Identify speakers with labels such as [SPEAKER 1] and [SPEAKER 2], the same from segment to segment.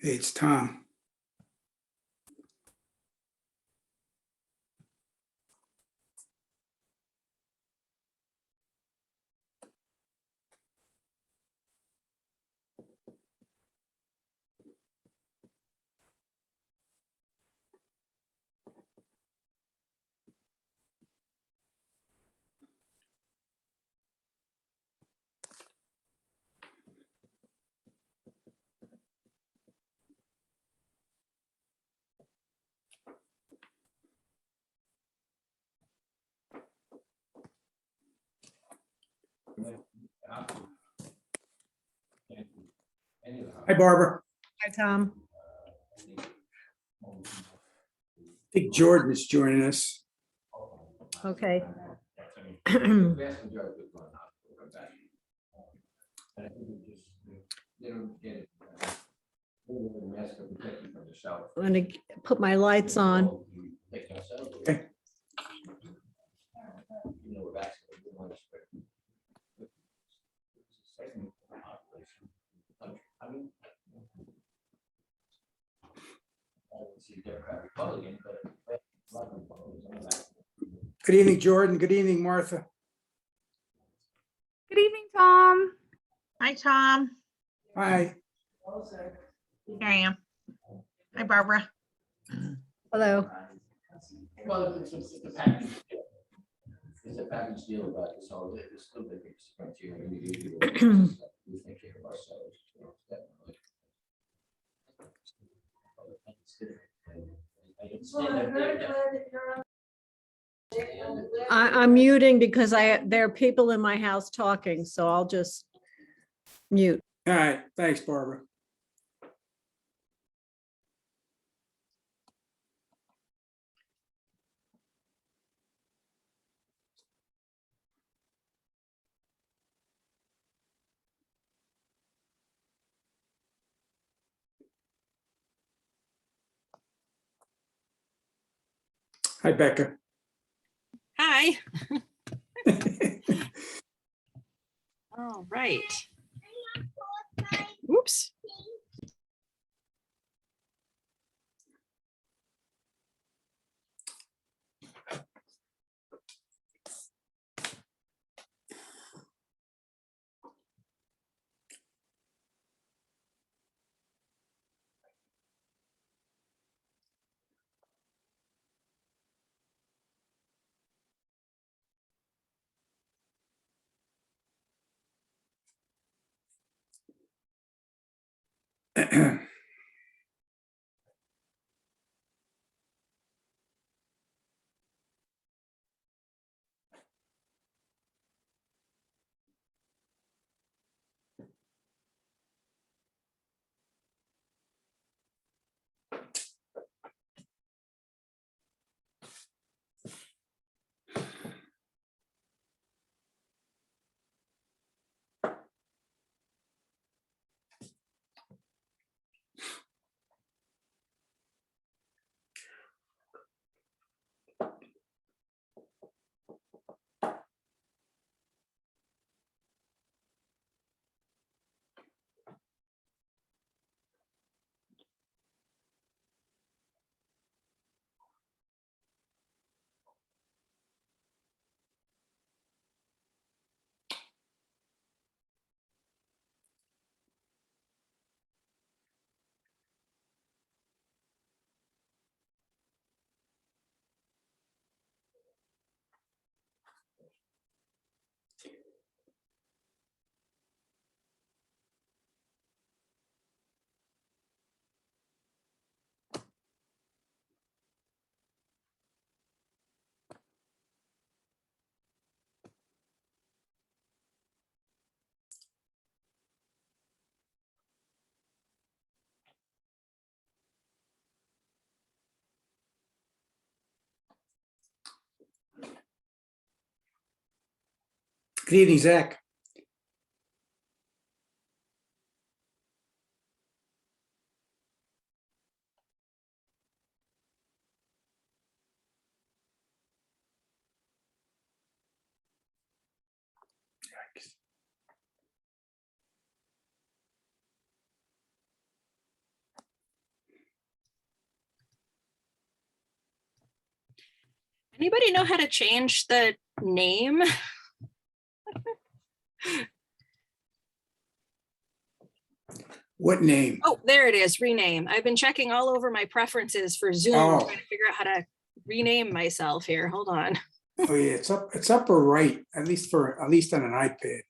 [SPEAKER 1] Hey, it's Tom. Hi, Barbara.
[SPEAKER 2] Hi, Tom.
[SPEAKER 1] I think Jordan is joining us.
[SPEAKER 2] Okay. I'm gonna put my lights on.
[SPEAKER 1] Okay. Good evening, Jordan. Good evening, Martha.
[SPEAKER 3] Good evening, Tom.
[SPEAKER 4] Hi, Tom.
[SPEAKER 1] Hi.
[SPEAKER 4] Here I am. Hi, Barbara.
[SPEAKER 2] Hello.
[SPEAKER 5] Well, it's a package. It's a package deal, but it's all, it's still the biggest criteria. We think of ourselves, you know, definitely. I understand that
[SPEAKER 2] I'm muting because there are people in my house talking, so I'll just mute.
[SPEAKER 1] All right. Thanks, Barbara. Hi, Becca.
[SPEAKER 4] Hi. All right. Oops.
[SPEAKER 1] Good evening, Zach.
[SPEAKER 4] Anybody know how to change the name?
[SPEAKER 1] What name?
[SPEAKER 4] Oh, there it is, rename. I've been checking all over my preferences for Zoom,
[SPEAKER 1] Oh.
[SPEAKER 4] trying to figure out how to rename myself here. Hold on.
[SPEAKER 1] Oh, yeah, it's upper right, at least on an iPad.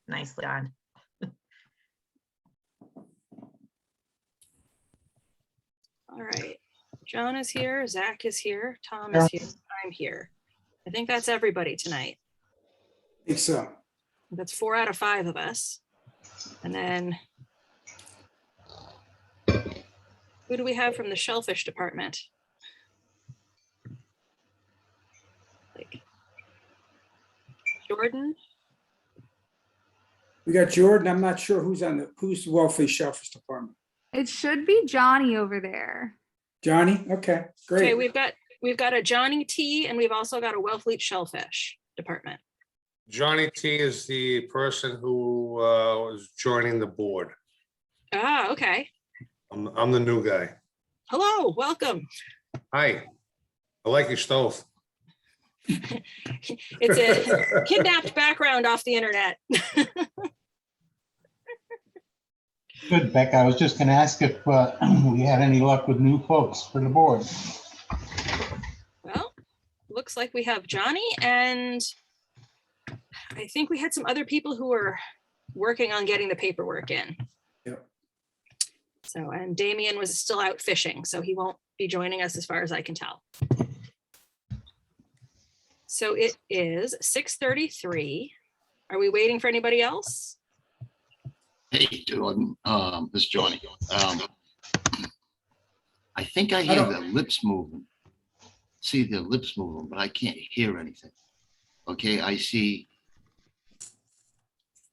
[SPEAKER 3] Nicely done.
[SPEAKER 4] All right. John is here, Zach is here, Tom is here, I'm here. I think that's everybody tonight.
[SPEAKER 1] I think so.
[SPEAKER 4] That's 4 out of 5 of us. And then who do we have from the Shellfish department? Like Jordan?
[SPEAKER 1] We got Jordan. I'm not sure who's the Welfare Shellfish Department.
[SPEAKER 6] It should be Johnny over there.
[SPEAKER 1] Johnny? Okay,
[SPEAKER 4] Okay,
[SPEAKER 1] great.
[SPEAKER 4] we've got a Johnny T and we've also got a Wellfleet Shellfish department.
[SPEAKER 7] Johnny T is the person who was joining the board.
[SPEAKER 4] Ah, okay.
[SPEAKER 7] I'm the new guy.
[SPEAKER 4] Hello, welcome.
[SPEAKER 7] Hi, I like your stove.
[SPEAKER 4] It's a kidnapped background off the internet.
[SPEAKER 8] Good, Beck. I was just going to ask if we had any luck with new folks for the board.
[SPEAKER 4] Well, looks like we have Johnny and I think we had some other people who were working on getting the paperwork in.
[SPEAKER 1] Yep.
[SPEAKER 4] So, and Damien was still out fishing, so he won't be joining us as far as I can tell. So it is 6:33. Are we waiting for anybody else?
[SPEAKER 9] Hey, Jordan, this is Johnny. I think I hear their lips moving. See their lips moving, but I can't hear anything. Okay, I see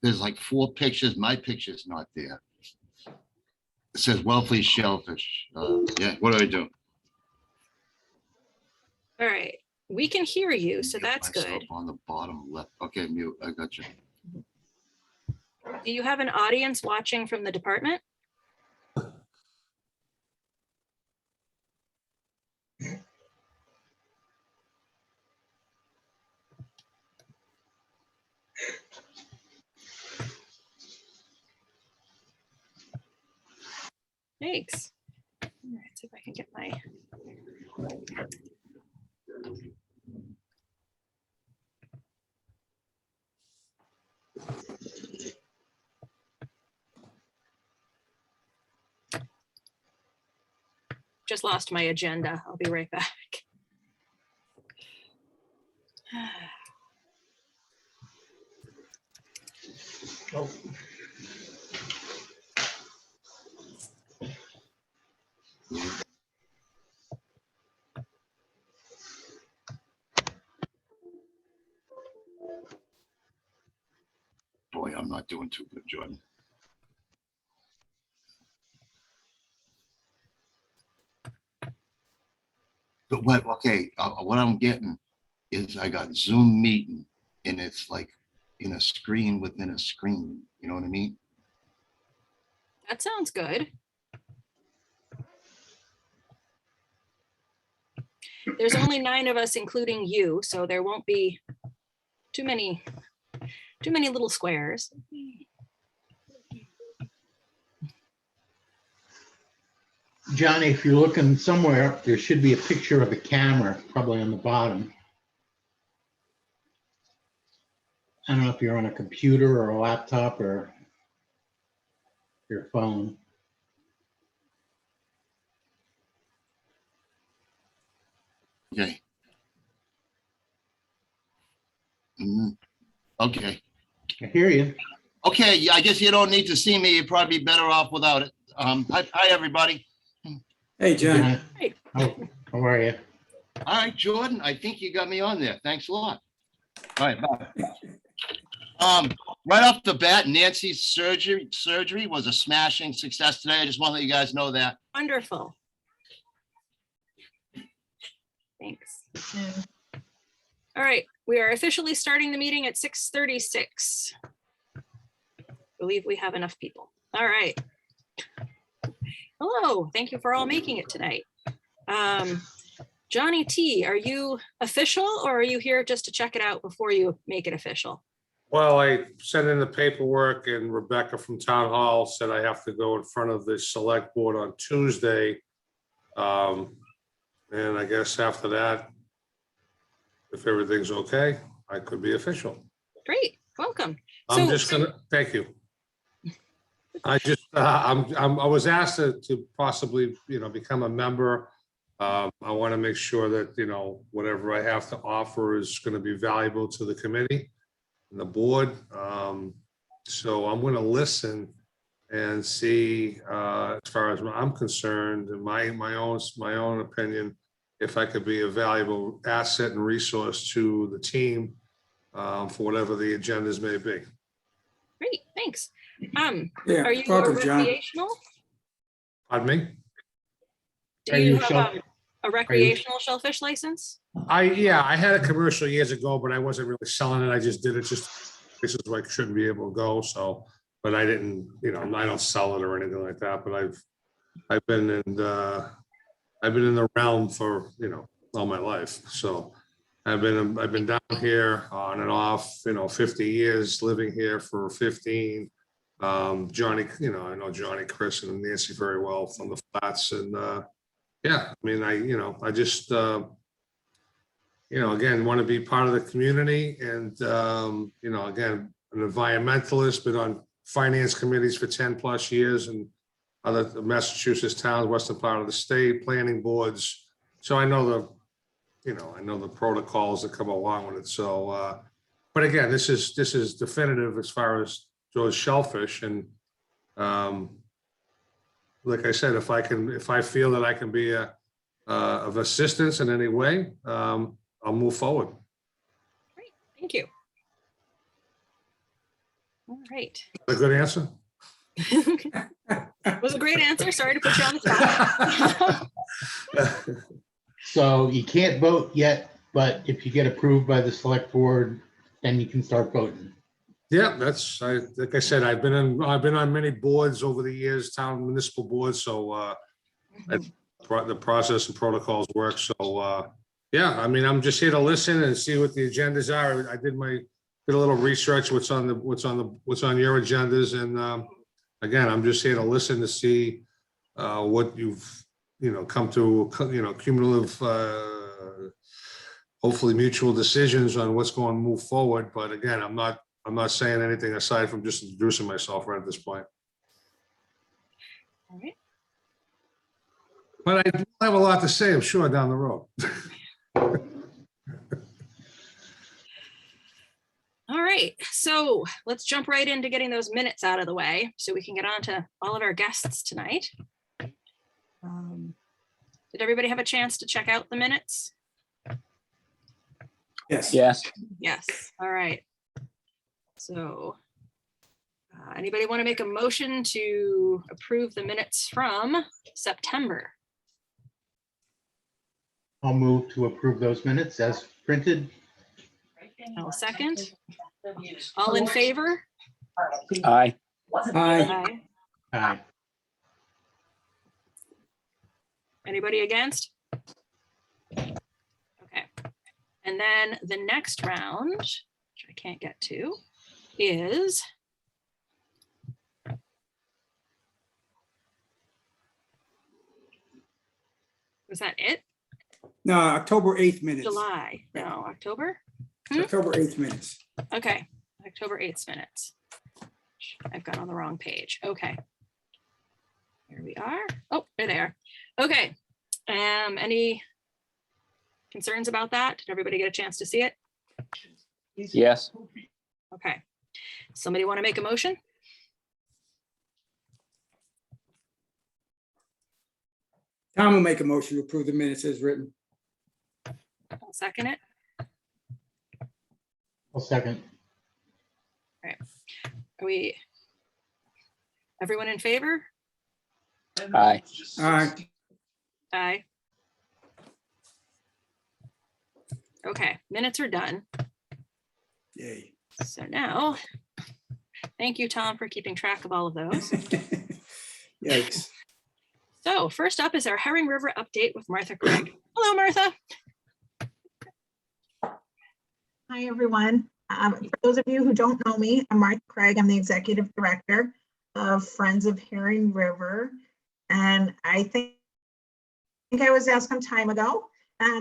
[SPEAKER 9] there's like 4 pictures. My picture's not there. It says Wellfleet Shellfish. Yeah, what do I do?
[SPEAKER 4] All right, we can hear you, so
[SPEAKER 9] Mute
[SPEAKER 4] that's
[SPEAKER 9] myself
[SPEAKER 4] good.
[SPEAKER 9] on the bottom left. Okay, mute. I got you.
[SPEAKER 4] Do you have an audience watching from the department? Thanks. All right, see if I can get my. Just lost my agenda. I'll be right back.
[SPEAKER 9] Boy, I'm not doing too good, Jordan. But what, okay, what I'm getting is I got Zoom meeting and it's like in a screen within a screen. You know what I mean?
[SPEAKER 4] That sounds good. There's only 9 of us, including you, so there won't be too many little squares.
[SPEAKER 8] Johnny, if you're looking somewhere up, there should be a picture of a camera, probably on the bottom. I don't know if you're on a computer or a laptop or your phone.
[SPEAKER 9] Okay. Okay.
[SPEAKER 8] I hear you.
[SPEAKER 9] Okay, yeah, I guess you don't need to see me. You'd probably be better off without it. Hi, everybody.
[SPEAKER 1] Hey, John.
[SPEAKER 4] Hey.
[SPEAKER 8] How are you?
[SPEAKER 9] All right, Jordan, I think you got me on there. Thanks a lot. All right, bye. Right off the bat, Nancy's surgery was a smashing success today. I just want to let you guys know that.
[SPEAKER 4] Wonderful. Thanks. All right, we are officially starting the meeting at 6:36. Believe we have enough people. All right. Hello, thank you for all making it tonight. Johnny T, are you official or are you here just to check it out before you make it official?
[SPEAKER 7] Well, I sent in the paperwork and Rebecca from Town Hall said I have to go in front of the select board on Tuesday. And I guess after that, if everything's okay, I could be official.
[SPEAKER 4] Great, welcome.
[SPEAKER 7] I'm
[SPEAKER 4] So-
[SPEAKER 7] just gonna, thank you. I just, I was asked to possibly, become a member. I want to make sure that, whatever I have to offer is going to be valuable to the committee and the board. So I'm going to listen and see, as far as I'm concerned, in my own opinion, if I could be a valuable asset and resource to the team for whatever the agendas may be.
[SPEAKER 4] Great, thanks.
[SPEAKER 1] Yeah,
[SPEAKER 4] Are you a
[SPEAKER 1] welcome, John.
[SPEAKER 4] recreational?
[SPEAKER 7] Pardon me?
[SPEAKER 4] Do
[SPEAKER 8] Are
[SPEAKER 4] you
[SPEAKER 8] you
[SPEAKER 4] have
[SPEAKER 8] shell-
[SPEAKER 4] a recreational shellfish license?
[SPEAKER 7] Yeah, I had a commercial years ago, but I wasn't really selling it. I just did it just places where I shouldn't be able to go. So, but I didn't, I don't sell it or anything like that. But I've been in the realm for all my life. So I've been down here on and off, 50 years, living here for 15. Johnny, I know Johnny, Chris, and Nancy very well from the flats, and yeah, I mean, I just again, want to be part of the community, and again, an environmentalist, been on finance committees for 10+ years, and other Massachusetts towns, western part of the state, planning boards. So I know the protocols that come along with it. So, but again, this is definitive as far as those Shellfish, and like I said, if I feel that I can be of assistance in any way, I'll move forward.
[SPEAKER 4] Great, thank you. All right.
[SPEAKER 7] A good answer?
[SPEAKER 4] Was a great answer. Sorry to put you on the spot.
[SPEAKER 8] So you can't vote yet, but if you get approved by the select board, then you can start voting.
[SPEAKER 7] Yeah, like I said, I've been on many boards over the years, town municipal boards, so the process and protocols work. So yeah, I mean, I'm just here to listen and see what the agendas are. I did a little research, what's on your agendas, and again, I'm just here to listen to see what you've come to, cumulative, hopefully mutual decisions on what's going to move forward. But again, I'm not saying anything aside from just introducing myself right at this point.
[SPEAKER 4] All right.
[SPEAKER 7] But I do have a lot to say, I'm sure, down the road.
[SPEAKER 4] All right, so let's jump right into getting those minutes out of the way so we can get on to all of our guests tonight. Did everybody have a chance to check out the minutes?
[SPEAKER 1] Yes.
[SPEAKER 5] Yes.
[SPEAKER 4] Yes, all right. So anybody want to make a motion to approve the minutes from September?
[SPEAKER 8] I'll move to approve those minutes as printed.
[SPEAKER 4] I'll second. All in favor?
[SPEAKER 5] Aye.
[SPEAKER 1] Aye.
[SPEAKER 8] Aye.
[SPEAKER 4] Anybody against? Okay. And then the next round, which I can't get to, is was that it?
[SPEAKER 1] No, October 8th minutes.
[SPEAKER 4] July? No, October?
[SPEAKER 1] October 8th minutes.
[SPEAKER 4] Okay, October 8th minutes. I've got on the wrong page. Okay. Here we are. Oh, there they are. Okay. Any concerns about that? Did everybody get a chance to see it?
[SPEAKER 5] Yes.
[SPEAKER 4] Okay. Somebody want to make a motion?
[SPEAKER 1] Tom will make a motion to approve the minutes as written.
[SPEAKER 4] I'll second it.
[SPEAKER 8] I'll second.
[SPEAKER 4] Are we, everyone in favor?
[SPEAKER 5] Aye.
[SPEAKER 1] Aye.
[SPEAKER 4] Aye. Okay, minutes are done.
[SPEAKER 1] Yay.
[SPEAKER 4] So now, thank you, Tom, for keeping track of all of those.
[SPEAKER 1] Yikes.
[SPEAKER 4] So first up is our Herring River update with Martha Craig. Hello, Martha.
[SPEAKER 3] Hi, everyone. For those of you who don't know me, I'm Martha Craig. I'm the Executive Director of Friends of Herring River. And I think I was asked some time ago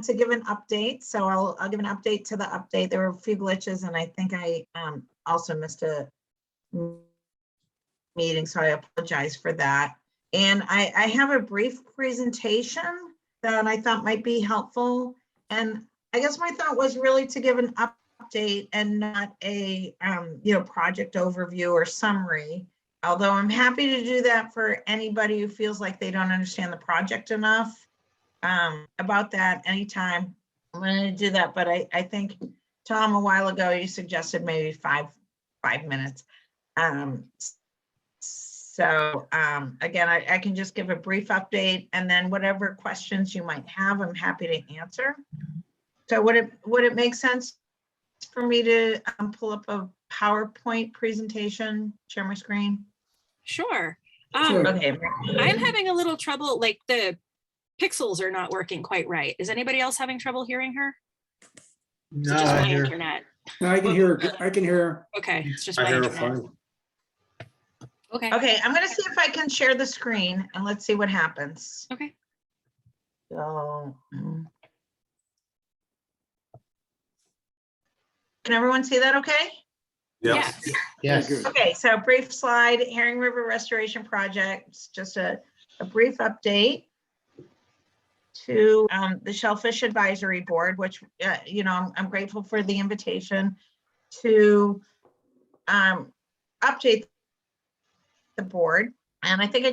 [SPEAKER 3] to give an update. So I'll give an update to the update. There were a few glitches and I think I also missed a meeting, so I apologize for that. And I have a brief presentation that I thought might be helpful. And I guess my thought was really to give an update and not a project overview or summary. Although I'm happy to do that for anybody who feels like they don't understand the project enough. About that anytime. I'm going to do that, but I think Tom, a while ago, you suggested maybe five minutes. Again, I can just give a brief update and then whatever questions you might have, I'm happy to answer. So would it make sense for me to pull up a PowerPoint presentation, share my screen?
[SPEAKER 4] Sure.
[SPEAKER 1] Sure.
[SPEAKER 3] Okay.
[SPEAKER 4] I'm having a little trouble, like the pixels are not working quite right. Is anybody else having trouble hearing her? Is it
[SPEAKER 8] No,
[SPEAKER 4] just
[SPEAKER 8] I
[SPEAKER 4] my
[SPEAKER 8] hear,
[SPEAKER 4] internet?
[SPEAKER 1] No, I can hear, I can hear.
[SPEAKER 4] Okay, it's just
[SPEAKER 7] I
[SPEAKER 4] my
[SPEAKER 7] hear her
[SPEAKER 4] internet.
[SPEAKER 7] fine.
[SPEAKER 4] Okay,
[SPEAKER 3] Okay, I'm going to see if I can share the screen and let's see what happens.
[SPEAKER 4] okay.
[SPEAKER 3] So, can everyone see that okay?
[SPEAKER 7] Yes.
[SPEAKER 8] yes.
[SPEAKER 1] Very good.
[SPEAKER 3] Okay, so brief slide, Herring River Restoration Project, just a brief update to the Shellfish Advisory Board, which, I'm grateful for the invitation to update the board. And I think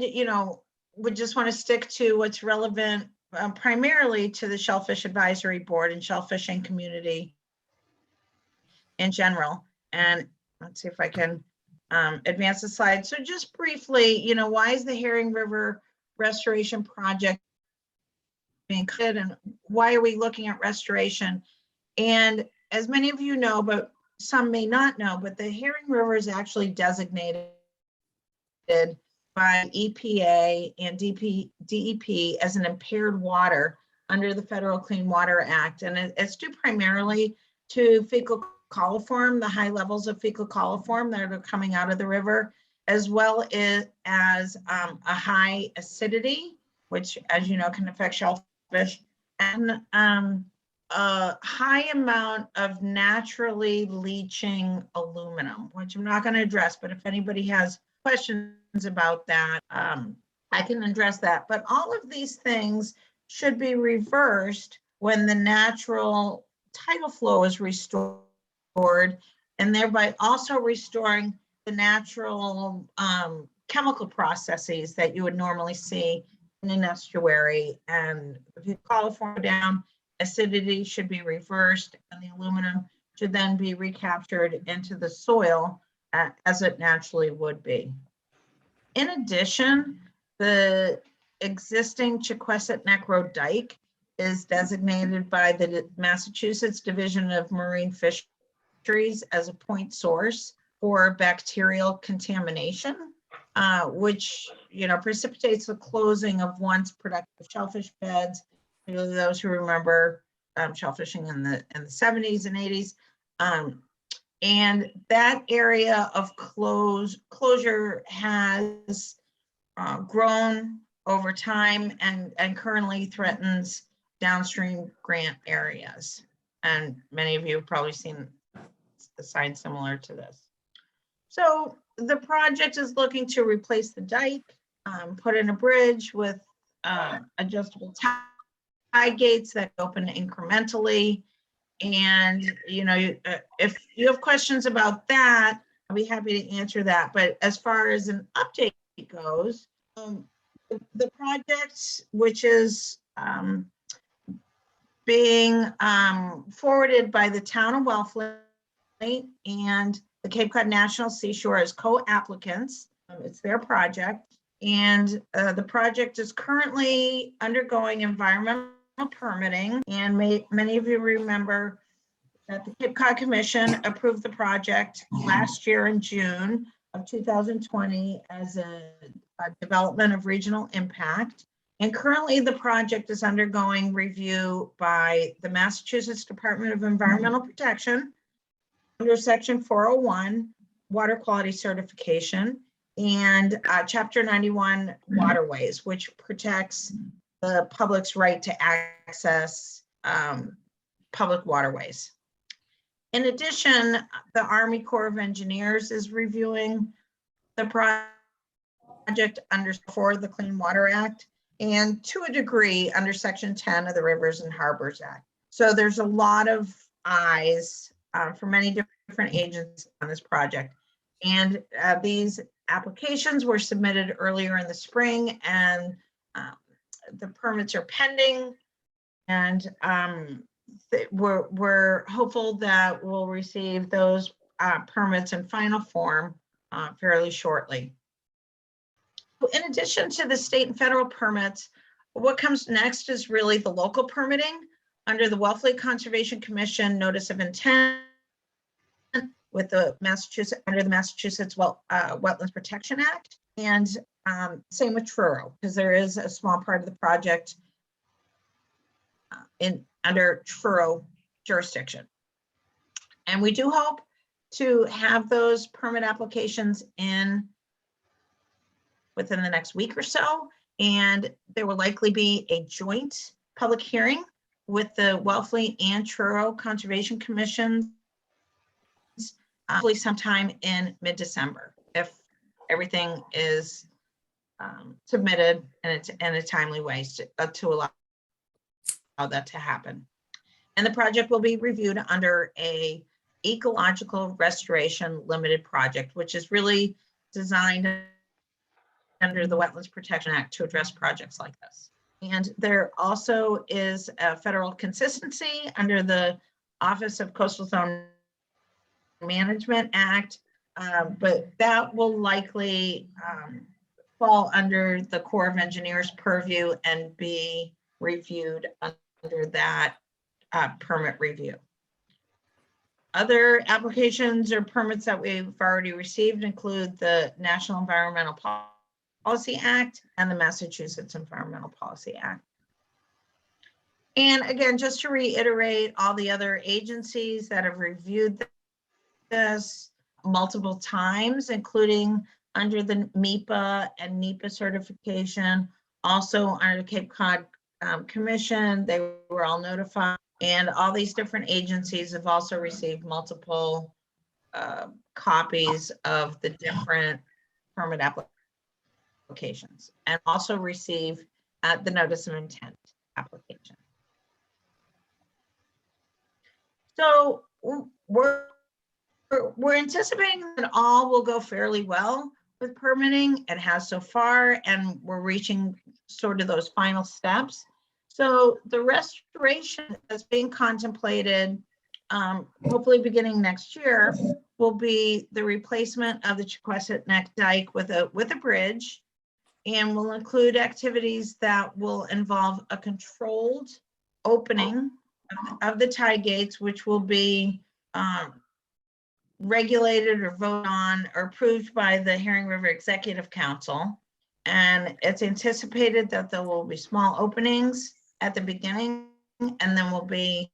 [SPEAKER 3] would just want to stick to what's relevant primarily to the Shellfish Advisory Board and shellfishing community in general. And let's see if I can advance the slide. So just briefly, why is the Herring River Restoration Project being created and why are we looking at restoration? And as many of you know, but some may not know, but the Herring River is actually designated by EPA and DEP as an impaired water under the Federal Clean Water Act. And it's due primarily to fecal coliform, the high levels of fecal coliform that are coming out of the river, as well as a high acidity, which, as you know, can affect shellfish, and a high amount of naturally leaching aluminum, which I'm not going to address, but if anybody has questions about that, I can address that. But all of these things should be reversed when the natural tidal flow is restored, and thereby also restoring the natural chemical processes that you would normally see in an estuary. And if you coliform down, acidity should be reversed, and the aluminum should then be recaptured into the soil as it naturally would be. In addition, the existing Chequesset Neck Road dike is designated by the Massachusetts Division of Marine Fisheries as a point source for bacterial contamination, which precipitates the closing of once productive shellfish beds. Those who remember shellfishing in the 70s and 80s. And that area of closure has grown over time and currently threatens downstream grant areas. And many of you have probably seen a sign similar to this. So the project is looking to replace the dike, put in a bridge with adjustable tide gates that open incrementally. And if you have questions about that, I'll be happy to answer that. But as far as an update goes, the project, which is being forwarded by the town of Wellfleet and the Cape Cod National Seashore as co-applicants. It's their project, and the project is currently undergoing environmental permitting, and many of you remember that the Cape Cod Commission approved the project last year in June of 2020 as a development of regional impact. And currently the project is undergoing review by the Massachusetts Department of Environmental Protection under Section 401, Water Quality Certification, and Chapter 91 Waterways, which protects the public's right to access public waterways. In addition, the Army Corps of Engineers is reviewing the project for the Clean Water Act, and to a degree under Section 10 of the Rivers and Harbors Act. So there's a lot of eyes from many different agents on this project. And these applications were submitted earlier in the spring, and the permits are pending. And we're hopeful that we'll receive those permits in final form fairly shortly. In addition to the state and federal permits, what comes next is really the local permitting under the Wellfleet Conservation Commission Notice of Intent with the under the Massachusetts Wetlands Protection Act, and same with Truro, because there is a small part of the project under Truro jurisdiction. And we do hope to have those permit applications in within the next week or so, and there will likely be a joint public hearing with the Wellfleet and Truro Conservation Commissions probably sometime in mid-December, if everything is submitted in a timely way to allow that to happen. And the project will be reviewed under a ecological restoration limited project, which is really designed under the Wetlands Protection Act to address projects like this. And there also is a federal consistency under the Office of Coastal Zone Management Act, but that will likely fall under the Corps of Engineers purview and be reviewed under that permit review. Other applications or permits that we've already received include the National Environmental Policy Act and the Massachusetts Environmental Policy Act. And again, just to reiterate, all the other agencies that have reviewed this multiple times, including under the MEPA and NEPA certification, also under the Cape Cod Commission, they were all notified. And all these different agencies have also received multiple copies of the different permit applications, and also receive the notice of intent application. So we're anticipating that all will go fairly well with permitting. It has so far, and we're reaching sort of those final steps. So the restoration that's being contemplated, hopefully beginning next year, will be the replacement of the Chequesset Neck Dike with a bridge, and will include activities that will involve a controlled opening of the tie gates, which will be regulated or voted on or approved by the Herring River Executive Council. And it's anticipated that there will be small openings at the beginning, and then will be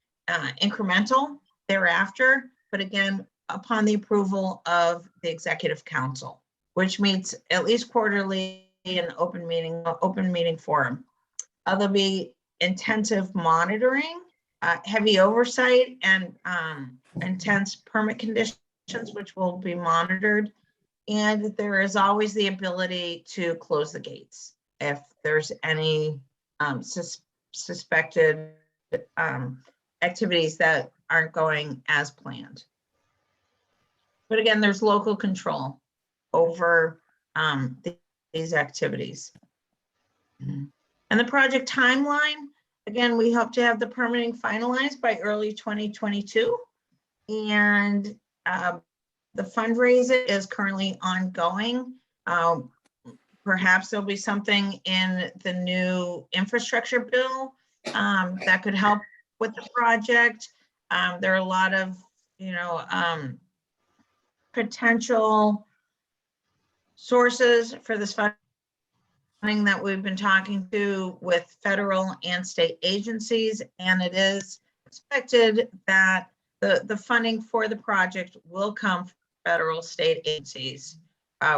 [SPEAKER 3] incremental thereafter. But again, upon the approval of the Executive Council, which meets at least quarterly in open meeting forum. There'll be intensive monitoring, heavy oversight, and intense permit conditions, which will be monitored. And there is always the ability to close the gates if there's any suspected activities that aren't going as planned. But again, there's local control over these activities. And the project timeline, again, we hope to have the permitting finalized by early 2022. And the fundraising is currently ongoing. Perhaps there'll be something in the new infrastructure bill that could help with the project. There are a lot of, potential sources for this funding that we've been talking to with federal and state agencies, and it is expected that the funding for the project will come from federal state agencies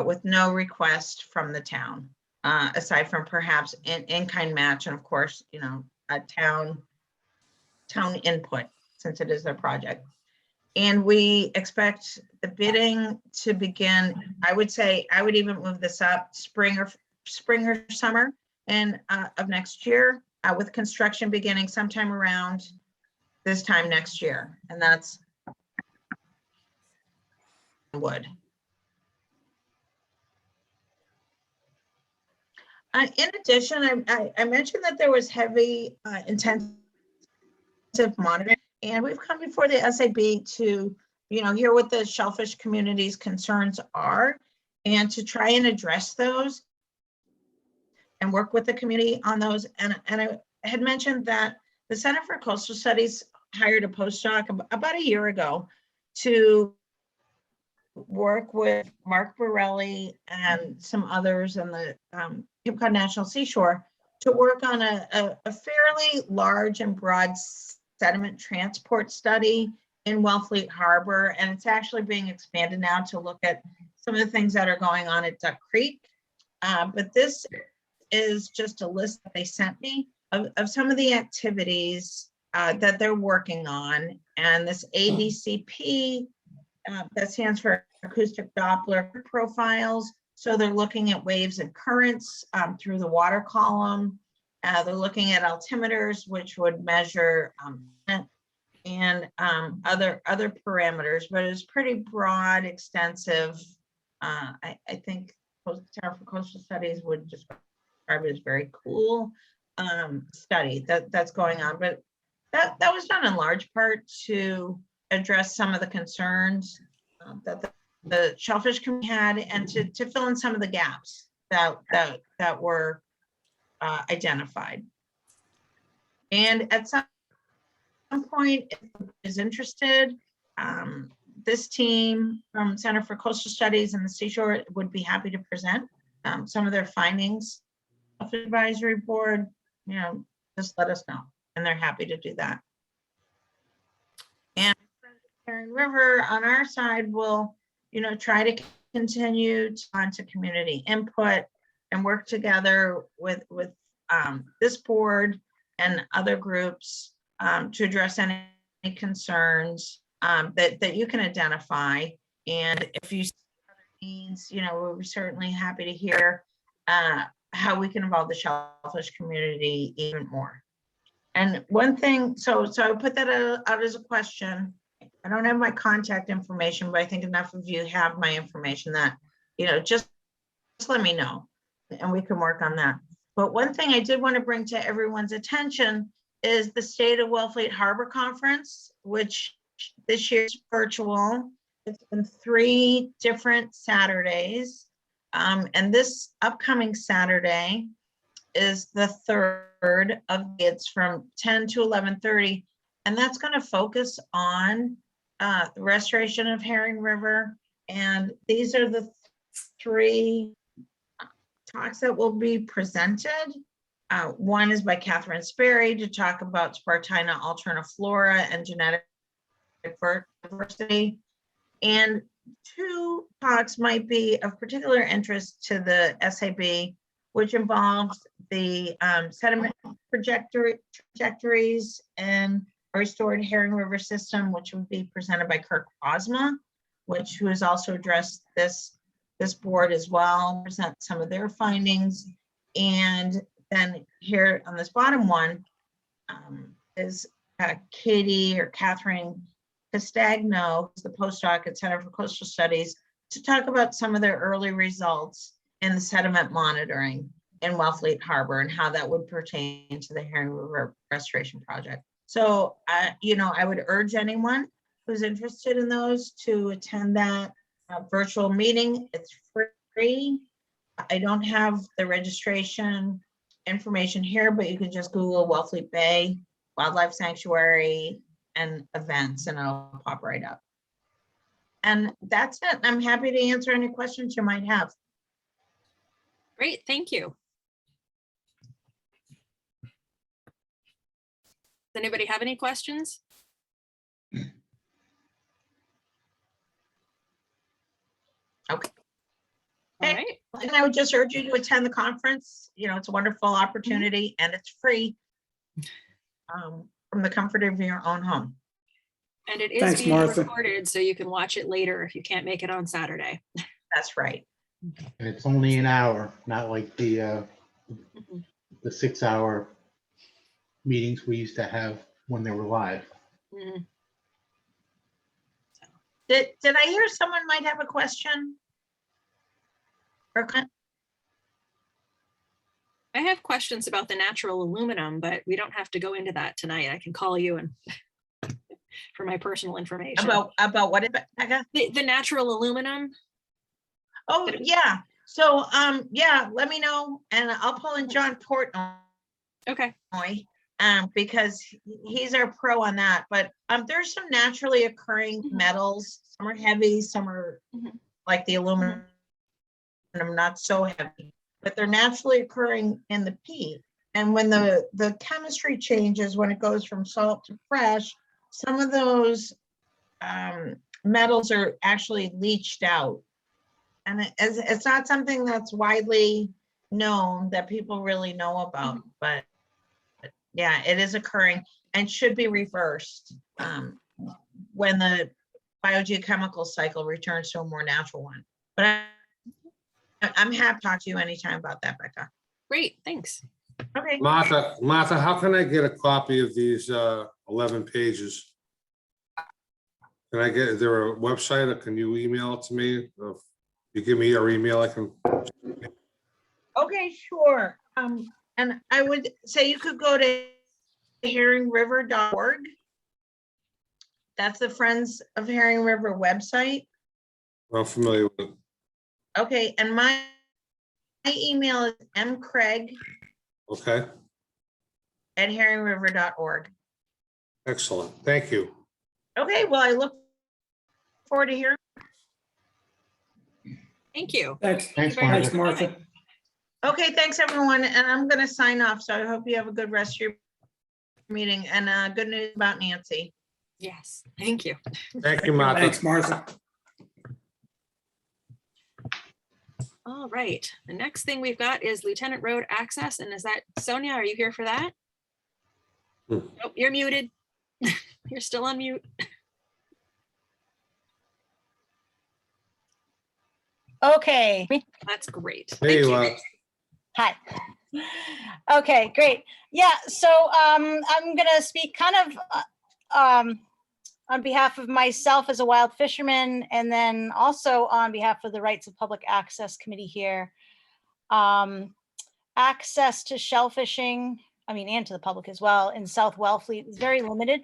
[SPEAKER 3] with no request from the town, aside from perhaps in-kind match, and of course, a town input, since it is their project. And we expect the bidding to begin, I would even move this up spring or summer of next year, with construction beginning sometime around this time next year. And that's wood. In addition, I mentioned that there was heavy intensive monitoring, and we've come before the SAB to, hear what the shellfish community's concerns are and to try and address those and work with the community on those. And I had mentioned that the Center for Coastal Studies hired a postdoc about a year ago to work with Mark Borelli and some others in the Cape Cod National Seashore to work on a fairly large and broad sediment transport study in Wellfleet Harbor. And it's actually being expanded now to look at some of the things that are going on at Duck Creek. But this is just a list that they sent me of some of the activities that they're working on. And this ADCP, that stands for acoustic Doppler profiles. So they're looking at waves and currents through the water column. They're looking at altimeters, which would measure and other parameters, but it's pretty broad, extensive. I think Center for Coastal Studies would describe it as very cool study that's going on. But that was done in large part to address some of the concerns that the shellfish community had, and to fill in some of the gaps that were identified. And at some point, if is interested, this team from Center for Coastal Studies and the Seashore would be happy to present some of their findings. Advisory board, just let us know, and they're happy to do that. And Herring River on our side will, try to continue to community input and work together with this board and other groups to address any concerns that you can identify. And if you see other needs, we're certainly happy to hear how we can involve the shellfish community even more. And one thing, so I put that out as a question. I don't have my contact information, but I think enough of you have my information that, just let me know and we can work on that. But one thing I did want to bring to everyone's attention is the State of Wellfleet Harbor Conference, which this year's virtual. It's been 3 different Saturdays. And this upcoming Saturday is the 3rd of it's from 10 to 11:30. And that's going to focus on the restoration of Herring River. And these are the 3 talks that will be presented. One is by Catherine Sperry to talk about Spartina alterniflora and genetic diversity. And 2 talks might be of particular interest to the SAB, which involves the sediment trajectories and a restored Herring River system, which would be presented by Kirk Osma, who has also addressed this board as well, present some of their findings. And then here on this bottom one is Katie or Catherine Castagno, who's the postdoc at Center for Coastal Studies, to talk about some of their early results in the sediment monitoring in Wellfleet Harbor and how that would pertain to the Herring River Restoration Project. So, I would urge anyone who's interested in those to attend that virtual meeting. It's free. I don't have the registration information here, but you can just Google Wellfleet Bay Wildlife Sanctuary and events, and it'll pop right up. And that's it. I'm happy to answer any questions you might have.
[SPEAKER 4] Great, thank you. Does anybody have any questions?
[SPEAKER 3] Okay.
[SPEAKER 4] All right,
[SPEAKER 3] And I would just urge you to attend the conference. You know, it's a wonderful opportunity and it's free from the comfort of your own home.
[SPEAKER 4] and it is
[SPEAKER 1] Thanks,
[SPEAKER 4] being
[SPEAKER 1] Martha.
[SPEAKER 4] recorded, so you can watch it later if you can't make it on Saturday.
[SPEAKER 3] That's right.
[SPEAKER 8] And it's only an hour, not like the 6-hour meetings we used to have when they were live.
[SPEAKER 4] Mhm.
[SPEAKER 3] Did I hear someone might have a question? Or
[SPEAKER 4] I have questions about the natural aluminum, but we don't have to go into that tonight. I can call you and for my personal information.
[SPEAKER 3] about what, Becca?
[SPEAKER 4] The natural aluminum.
[SPEAKER 3] Oh, yeah. So, yeah, let me know and I'll pull in John Portnoy.
[SPEAKER 4] Okay.
[SPEAKER 3] Because he's our pro on that. But there's some naturally occurring metals. Some are heavy, some are like the aluminum, not so heavy, but they're naturally occurring in the peat. And when the chemistry changes, when it goes from salt to fresh, some of those metals are actually leached out. And it's not something that's widely known that people really know about, but yeah, it is occurring and should be reversed when the biogeochemical cycle returns to a more natural one. But I'm happy to talk to you anytime about that, Becca.
[SPEAKER 4] Great, thanks.
[SPEAKER 3] Okay.
[SPEAKER 7] Martha, how can I get a copy of these 11 pages? Can I get, is there a website or can you email it to me? If you give me your email, I can.
[SPEAKER 3] Okay, sure. And I would say you could go to herringriver.org. That's the Friends of Herring River website.
[SPEAKER 7] I'm familiar with it.
[SPEAKER 3] Okay, and my email is mcraig
[SPEAKER 7] Okay,
[SPEAKER 3] at herringriver.org.
[SPEAKER 7] excellent. Thank you.
[SPEAKER 3] Okay, well, I look forward to hearing.
[SPEAKER 4] Thank you.
[SPEAKER 1] Thanks.
[SPEAKER 8] Thanks,
[SPEAKER 4] very much.
[SPEAKER 1] Thanks, Martha.
[SPEAKER 3] Okay, thanks, everyone. And I'm going to sign off. So I hope you have a good rest of your meeting and good news about Nancy.
[SPEAKER 4] Yes, thank you.
[SPEAKER 7] Thank you, Martha.
[SPEAKER 1] Thanks, Martha.
[SPEAKER 4] All right, the next thing we've got is Lieutenant Road access. And is that Sonia? Are you here for that?
[SPEAKER 7] Hmm.
[SPEAKER 4] Oh, you're muted. You're still on mute.
[SPEAKER 10] Okay,
[SPEAKER 4] That's great.
[SPEAKER 7] There
[SPEAKER 4] Thank
[SPEAKER 7] you
[SPEAKER 4] you.
[SPEAKER 7] are.
[SPEAKER 10] hi. Okay, great. Yeah, so I'm gonna speak kind of on behalf of myself as a wild fisherman, and then also on behalf of the Rights of Public Access Committee here. Access to shellfishing, and to the public as well, in South Wellfleet is very limited.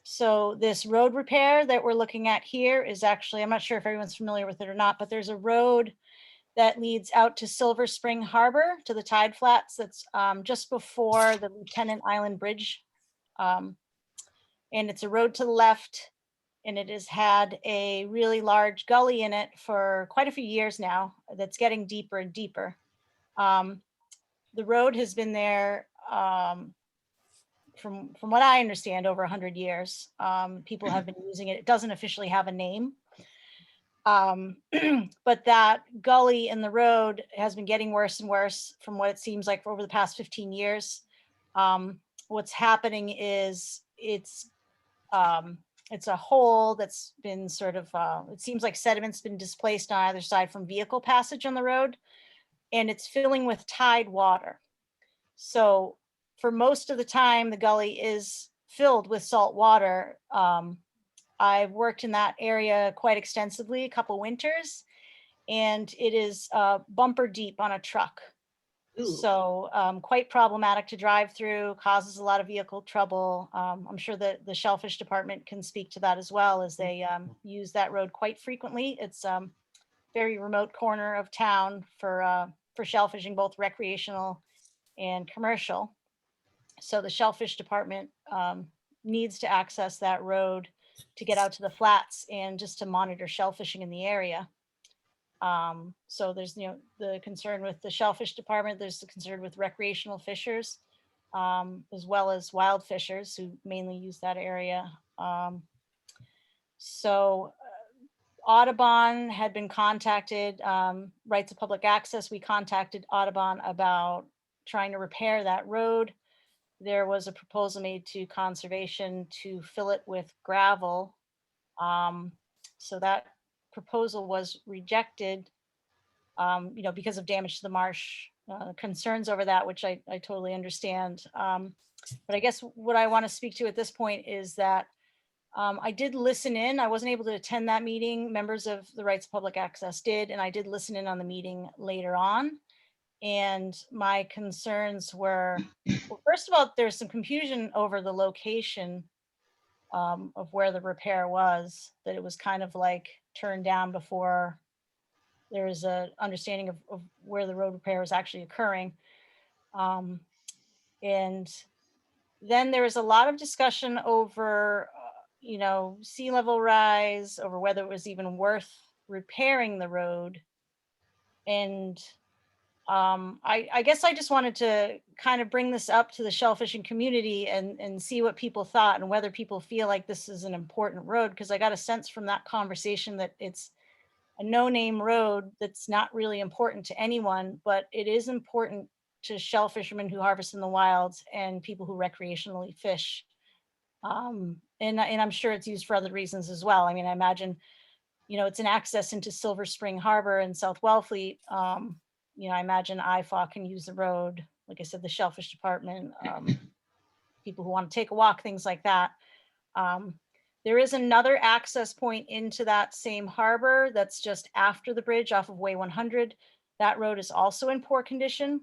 [SPEAKER 10] So this road repair that we're looking at here is actually, I'm not sure if everyone's familiar with it or not, but there's a road that leads out to Silver Spring Harbor, to the tide flats. That's just before the Lieutenant Island Bridge. And it's a road to the left, and it has had a really large gully in it for quite a few years now that's getting deeper and deeper. The road has been there from what I understand, over 100 years. People have been using it. It doesn't officially have a name. But that gully in the road has been getting worse and worse from what it seems like for over the past 15 years. What's happening is it's a hole that's been sort of, it seems like sediment's been displaced on either side from vehicle passage on the road, and it's filling with tide water. So for most of the time, the gully is filled with salt water. I've worked in that area quite extensively, a couple winters, and it is bumper deep on a truck.
[SPEAKER 4] Ooh.
[SPEAKER 10] So quite problematic to drive through, causes a lot of vehicle trouble. I'm sure that the Shellfish department can speak to that as well, as they use that road quite frequently. It's very remote corner of town for for shellfishing, both recreational and commercial. So the Shellfish Department needs to access that road to get out to the flats and just to monitor shellfishing in the area. So there's, the concern with the Shellfish Department, there's the concern with recreational fishers, as well as wild fishers who mainly use that area. So Audubon had been contacted, Rights of Public Access. We contacted Audubon about trying to repair that road. There was a proposal made to conservation to fill it with gravel. So that proposal was rejected, because of damage to the marsh, concerns over that, which I totally understand. But I guess what I want to speak to at this point is that I did listen in. I wasn't able to attend that meeting. Members of the Rights of Public Access did, and I did listen in on the meeting later on. And my concerns were, well, first of all, there's some confusion over the location of where the repair was, that it was kind of like turned down before there was a understanding of where the road repair is actually occurring. And then there was a lot of discussion over, sea level rise, over whether it was even worth repairing the road. And I guess I just wanted to kind of bring this up to the shellfishing community and see what people thought and whether people feel like this is an important road, because I got a sense from that conversation that it's a no-name road that's not really important to anyone, but it is important to shell fishermen who harvest in the wilds and people who recreationally fish. And I'm sure it's used for other reasons as well. I mean, I imagine, it's an access into Silver Spring Harbor and South Wellfleet. I imagine IFAW can use the road. Like I said, the Shellfish Department, people who want to take a walk, things like that. There is another access point into that same harbor that's just after the bridge off of Way 100. That road is also in poor condition.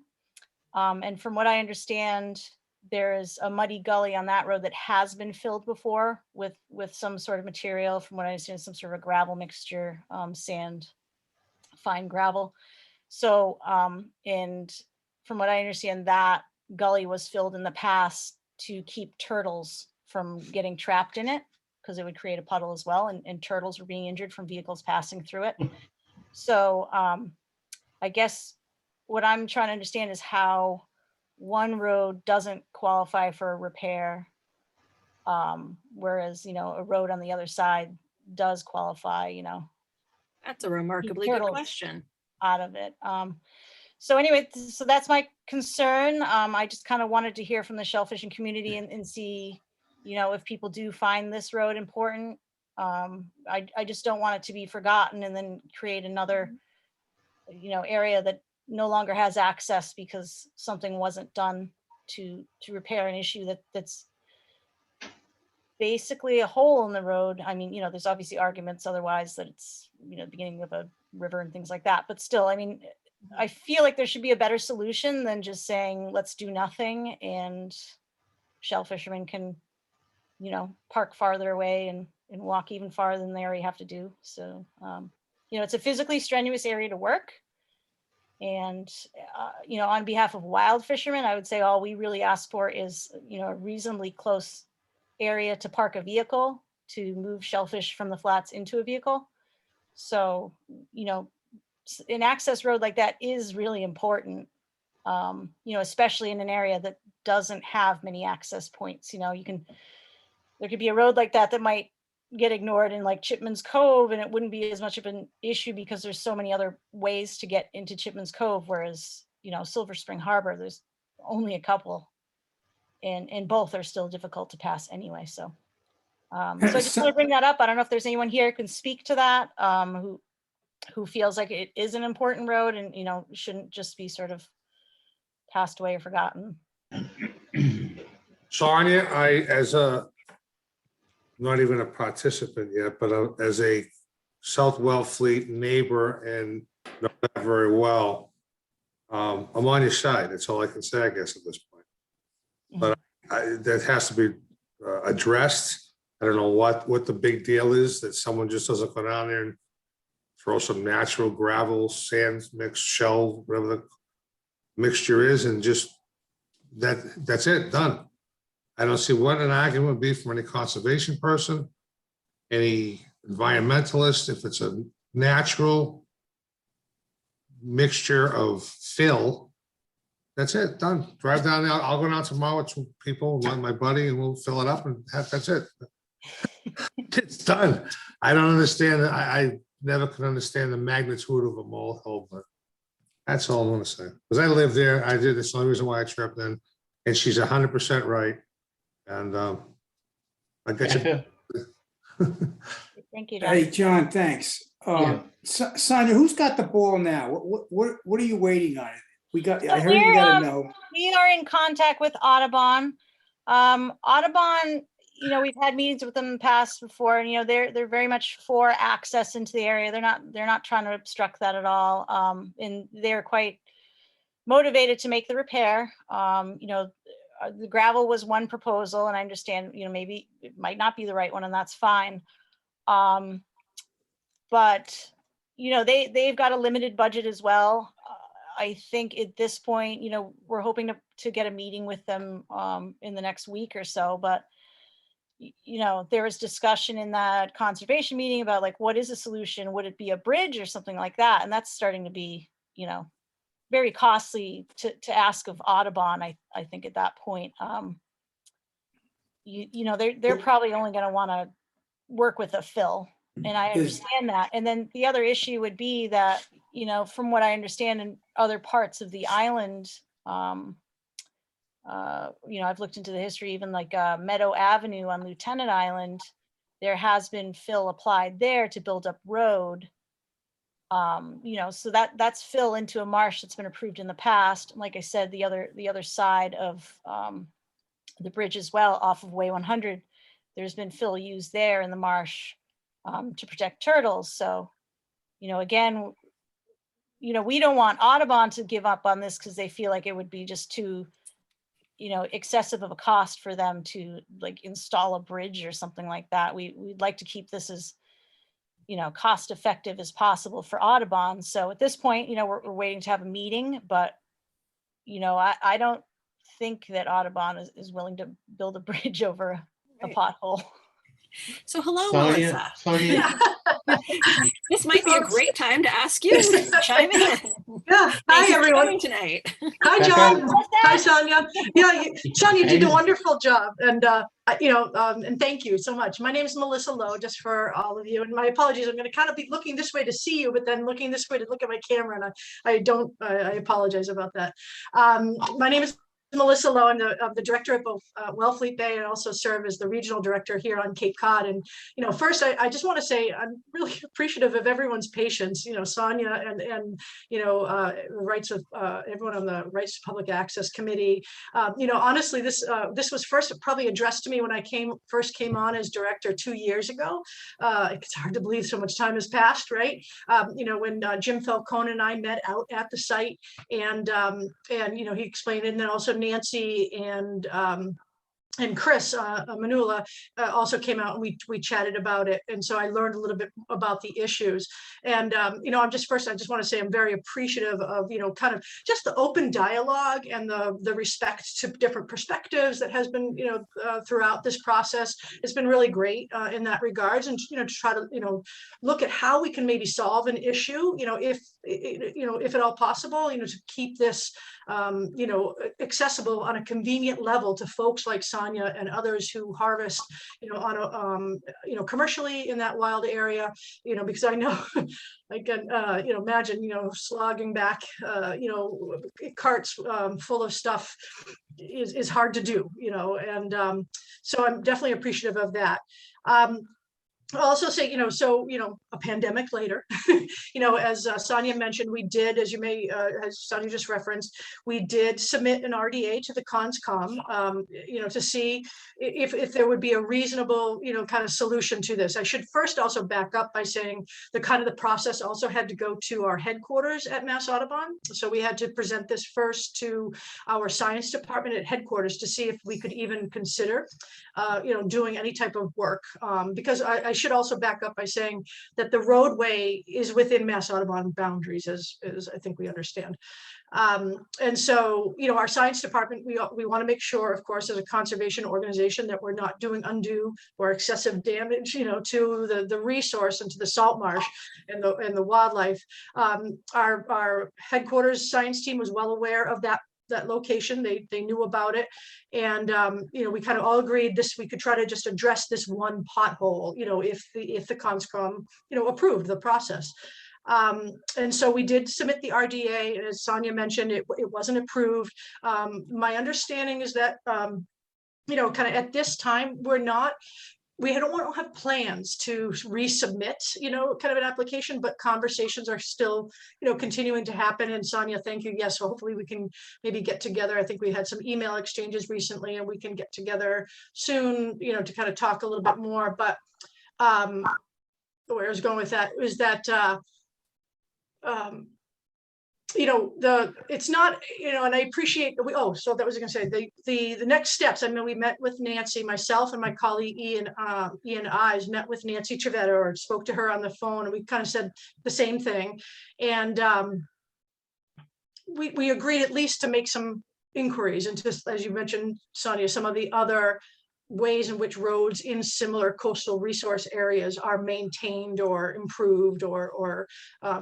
[SPEAKER 10] And from what I understand, there is a muddy gully on that road that has been filled before with some sort of material. From what I understand, some sort of a gravel mixture, sand, fine gravel. So, and from what I understand, that gully was filled in the past to keep turtles from getting trapped in it, because it would create a puddle as well, and turtles were being injured from vehicles passing through it. So I guess what I'm trying to understand is how one road doesn't qualify for repair, whereas, a road on the other side does qualify,
[SPEAKER 4] That's a remarkably good question.
[SPEAKER 10] Out of it. So anyway, so that's my concern. I just kind of wanted to hear from the shellfishing community and see, if people do find this road important. I just don't want it to be forgotten and then create another, area that no longer has access because something wasn't done to repair an issue that's basically a hole in the road. I mean, there's obviously arguments otherwise that it's, the beginning of a river and things like that. But still, I mean, I feel like there should be a better solution than just saying, let's do nothing and shell fishermen can, park farther away and walk even farther than they already have to do. So, it's a physically strenuous area to work. And, on behalf of wild fishermen, I would say all we really ask for is, a reasonably close area to park a vehicle, to move shellfish from the flats into a vehicle. So, an access road like that is really important, especially in an area that doesn't have many access points. There could be a road like that might get ignored in like Chipman's Cove, and it wouldn't be as much of an issue because there's so many other ways to get into Chipman's Cove, whereas, Silver Spring Harbor, there's only a couple, and both are still difficult to pass anyway. So, so I just want to bring that up. I don't know if there's anyone here who can speak to that, who feels like it is an important road and, shouldn't just be sort of passed away or forgotten.
[SPEAKER 7] Sonia, not even a participant yet, but as a South Wellfleet neighbor and know that very well, I'm on your side. That's all I can say, I guess, at this point. But that has to be addressed. I don't know what the big deal is, that someone just doesn't go down there and throw some natural gravel, sand mix, shell, whatever mixture is and just that's it, done. I don't see what an argument would be from any conservation person, any environmentalist, if it's a natural mixture of fill. That's it, done. Drive down there. I'll go down tomorrow with some people, my buddy, and we'll fill it up and that's it. It's done. I don't understand. I never could understand the magnitude of a molehill, but that's all I want to say. Because I live there. I did. That's the only reason why I tripped in. And she's 100% right. And I got you.
[SPEAKER 10] Thank you, John.
[SPEAKER 1] Hey, John, thanks. Sonia, who's got the ball now? What are you waiting on? I heard you got to know.
[SPEAKER 10] We are in contact with Audubon. Audubon, we've had meetings with them in the past before, and they're very much for access into the area. They're not trying to obstruct that at all. And they're quite motivated to make the repair. The gravel was one proposal, and I understand, maybe it might not be the right one, and that's fine. But they've got a limited budget as well. I think at this point, we're hoping to get a meeting with them in the next week or so. But there was discussion in that conservation meeting about like, what is a solution? Would it be a bridge or something like that? And that's starting to be, very costly to ask of Audubon. I think at that point, they're probably only going to want to work with a fill. And I understand that. And then the other issue would be that, from what I understand in other parts of the island, I've looked into the history, even like Meadow Avenue on Lieutenant Island, there has been fill applied there to build up road. So that's fill into a marsh that's been approved in the past. And like I said, the other side of the bridge as well, off of Way 100, there's been fill used there in the marsh to protect turtles. So, again, we don't want Audubon to give up on this because they feel like it would be just too, excessive of a cost for them to like install a bridge or something like that. We'd like to keep this as, cost effective as possible for Audubon. So at this point, we're waiting to have a meeting, but, I don't think that Audubon is willing to build a bridge over a pothole.
[SPEAKER 4] So hello,
[SPEAKER 8] Sonia,
[SPEAKER 4] Melissa. This might be a great time to ask you to chime in.
[SPEAKER 11] Yeah. Hi, everyone.
[SPEAKER 4] Tonight.
[SPEAKER 11] Hi, John. Hi, Sonia. Yeah, Sonia did a wonderful job, and and thank you so much. My name is Melissa Lowe, just for all of you, and my apologies. I'm going to kind of be looking this way to see you, but then looking this way to look at my camera, and I apologize about that. My name is Melissa Lowe. I'm the director of both Wellfleet Bay, and also serve as the regional director here on Cape Cod. And first, I just want to say I'm really appreciative of everyone's patience. Sonia and rights of everyone on the Rights to Public Access Committee. Honestly, this was first probably addressed to me when I first came on as director 2 years ago. It's hard to believe so much time has passed, right? When Jim Falcone and I met out at the site, and he explained it, and then also Nancy and Chris Manula also came out, and we chatted about it, and so I learned a little bit about the issues. And I just want to say I'm very appreciative of kind of just the open dialogue and the respect to different perspectives that has been throughout this process. It's been really great in that regards, and to try to look at how we can maybe solve an issue, if at all possible, to keep this accessible on a convenient level to folks like Sonia and others who harvest, on a, commercially in that wild area, because I know I can, imagine, slogging back, carts full of stuff is hard to do, and so I'm definitely appreciative of that. I'll also say, a pandemic later, as Sonia mentioned, we did, as Sonia just referenced, we did submit an RDA to the CONSCOM, to see if there would be a reasonable, kind of solution to this. I should first also back up by saying the process also had to go to our headquarters at Mass Audubon. So we had to present this first to our science department at headquarters to see if we could even consider, doing any type of work, because I should also back up by saying that the roadway is within Mass Audubon boundaries, as I think we understand. And so, you know, our science department, we want to make sure, of course, as a conservation organization, that we're not doing undue or excessive damage, you know, to the resource and to the salt marsh and the wildlife. Our headquarters science team was well aware of that location. They knew about it. And, you know, we kind of all agreed we could try to just address this one pothole, you know, if the conscom, you know, approved the process. And so we did submit the RDA, and as Sonia mentioned, it wasn't approved. My understanding is that, you know, kind of at this time, we don't have plans to resubmit, you know, kind of an application, but conversations are still, you know, continuing to happen. And Sonia, thank you. Yes, so hopefully we can maybe get together. I think we had some email exchanges recently, and we can get together soon, you know, to kind of talk a little bit more. But where I was going with that is that, you know, it's not, you know, and I appreciate so that was going to say the next steps. I mean, we met with Nancy, myself and my colleague Ian Eyes met with Nancy Trevetta, or spoke to her on the phone, and we kind of said the same thing. And we agreed at least to make some inquiries into, as you mentioned, Sonia, some of the other ways in which roads in similar coastal resource areas are maintained or improved or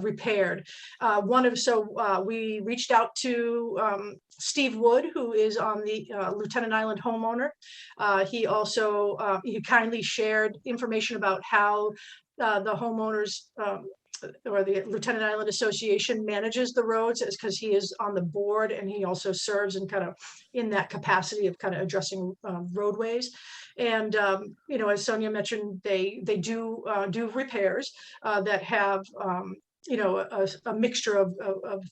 [SPEAKER 11] repaired. We reached out to Steve Wood, who is on the Lieutenant Island homeowner. He also he kindly shared information about how the homeowners or the Lieutenant Island Association manages the roads, because he is on the board, and he also serves in kind of in that capacity of kind of addressing roadways. And you know, as Sonia mentioned, they do repairs that have you know, a mixture of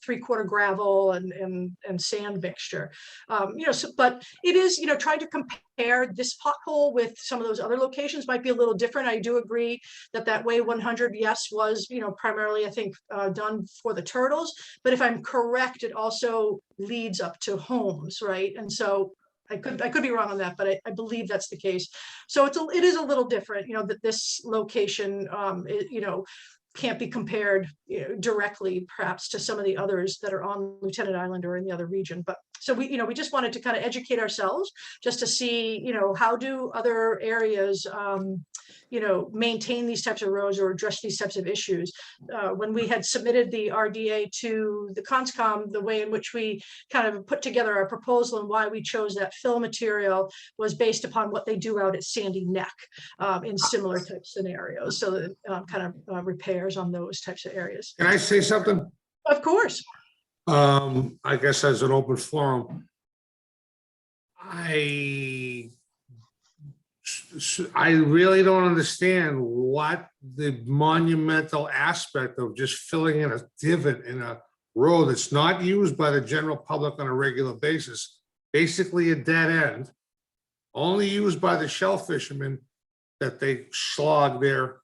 [SPEAKER 11] 3/4 gravel and sand mixture. You know, but it is, you know, trying to compare this pothole with some of those other locations might be a little different. I do agree that way 100, yes, was, you know, primarily, I think, done for the turtles. But if I'm correct, it also leads up to homes, right? And so I could be wrong on that, but I believe that's the case. So it is a little different, you know, that this location, you know, can't be compared, you know, directly perhaps to some of the others that are on Lieutenant Island or in the other region. But so we just wanted to kind of educate ourselves just to see, you know, how do other areas, you know, maintain these types of roads or address these types of issues. When we had submitted the RDA to the CONSCOM, the way in which we kind of put together our proposal and why we chose that fill material was based upon what they do out at Sandy Neck in similar type scenarios. So that kind of repairs on those types of areas.
[SPEAKER 7] Can I say something?
[SPEAKER 11] Of course.
[SPEAKER 7] I guess as an open forum, I really don't understand what the monumental aspect of just filling in a divot in a road that's not used by the general public on a regular basis, basically a dead end, only used by the shell fishermen that they slog their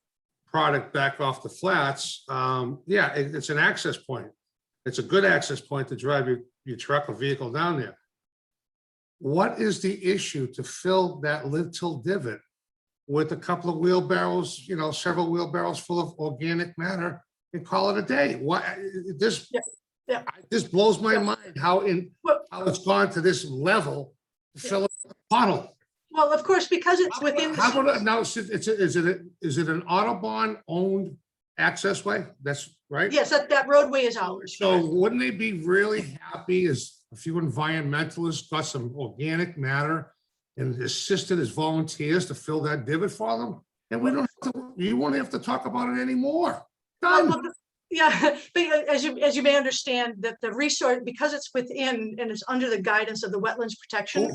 [SPEAKER 7] product back off the flats. Yeah, it's an access point. It's a good access point to drive your truck or vehicle down there. What is the issue to fill that little divot with a couple of wheelbarrows, you know, several wheelbarrows full of organic matter, and call it a day? This blows my mind how it's gone to this level to fill a bottle.
[SPEAKER 11] Well, of course, because it's within.
[SPEAKER 7] How about now? Is it an Audubon owned access way? That's right.
[SPEAKER 11] Yes, that roadway is ours.
[SPEAKER 7] So wouldn't they be really happy as a few environmentalists got some organic matter and assisted as volunteers to fill that divot for them? And you won't have to talk about it anymore. Done.
[SPEAKER 11] Yeah, but as you may understand, that the resource, because it's within and it's under the guidance of the Wetlands Protection.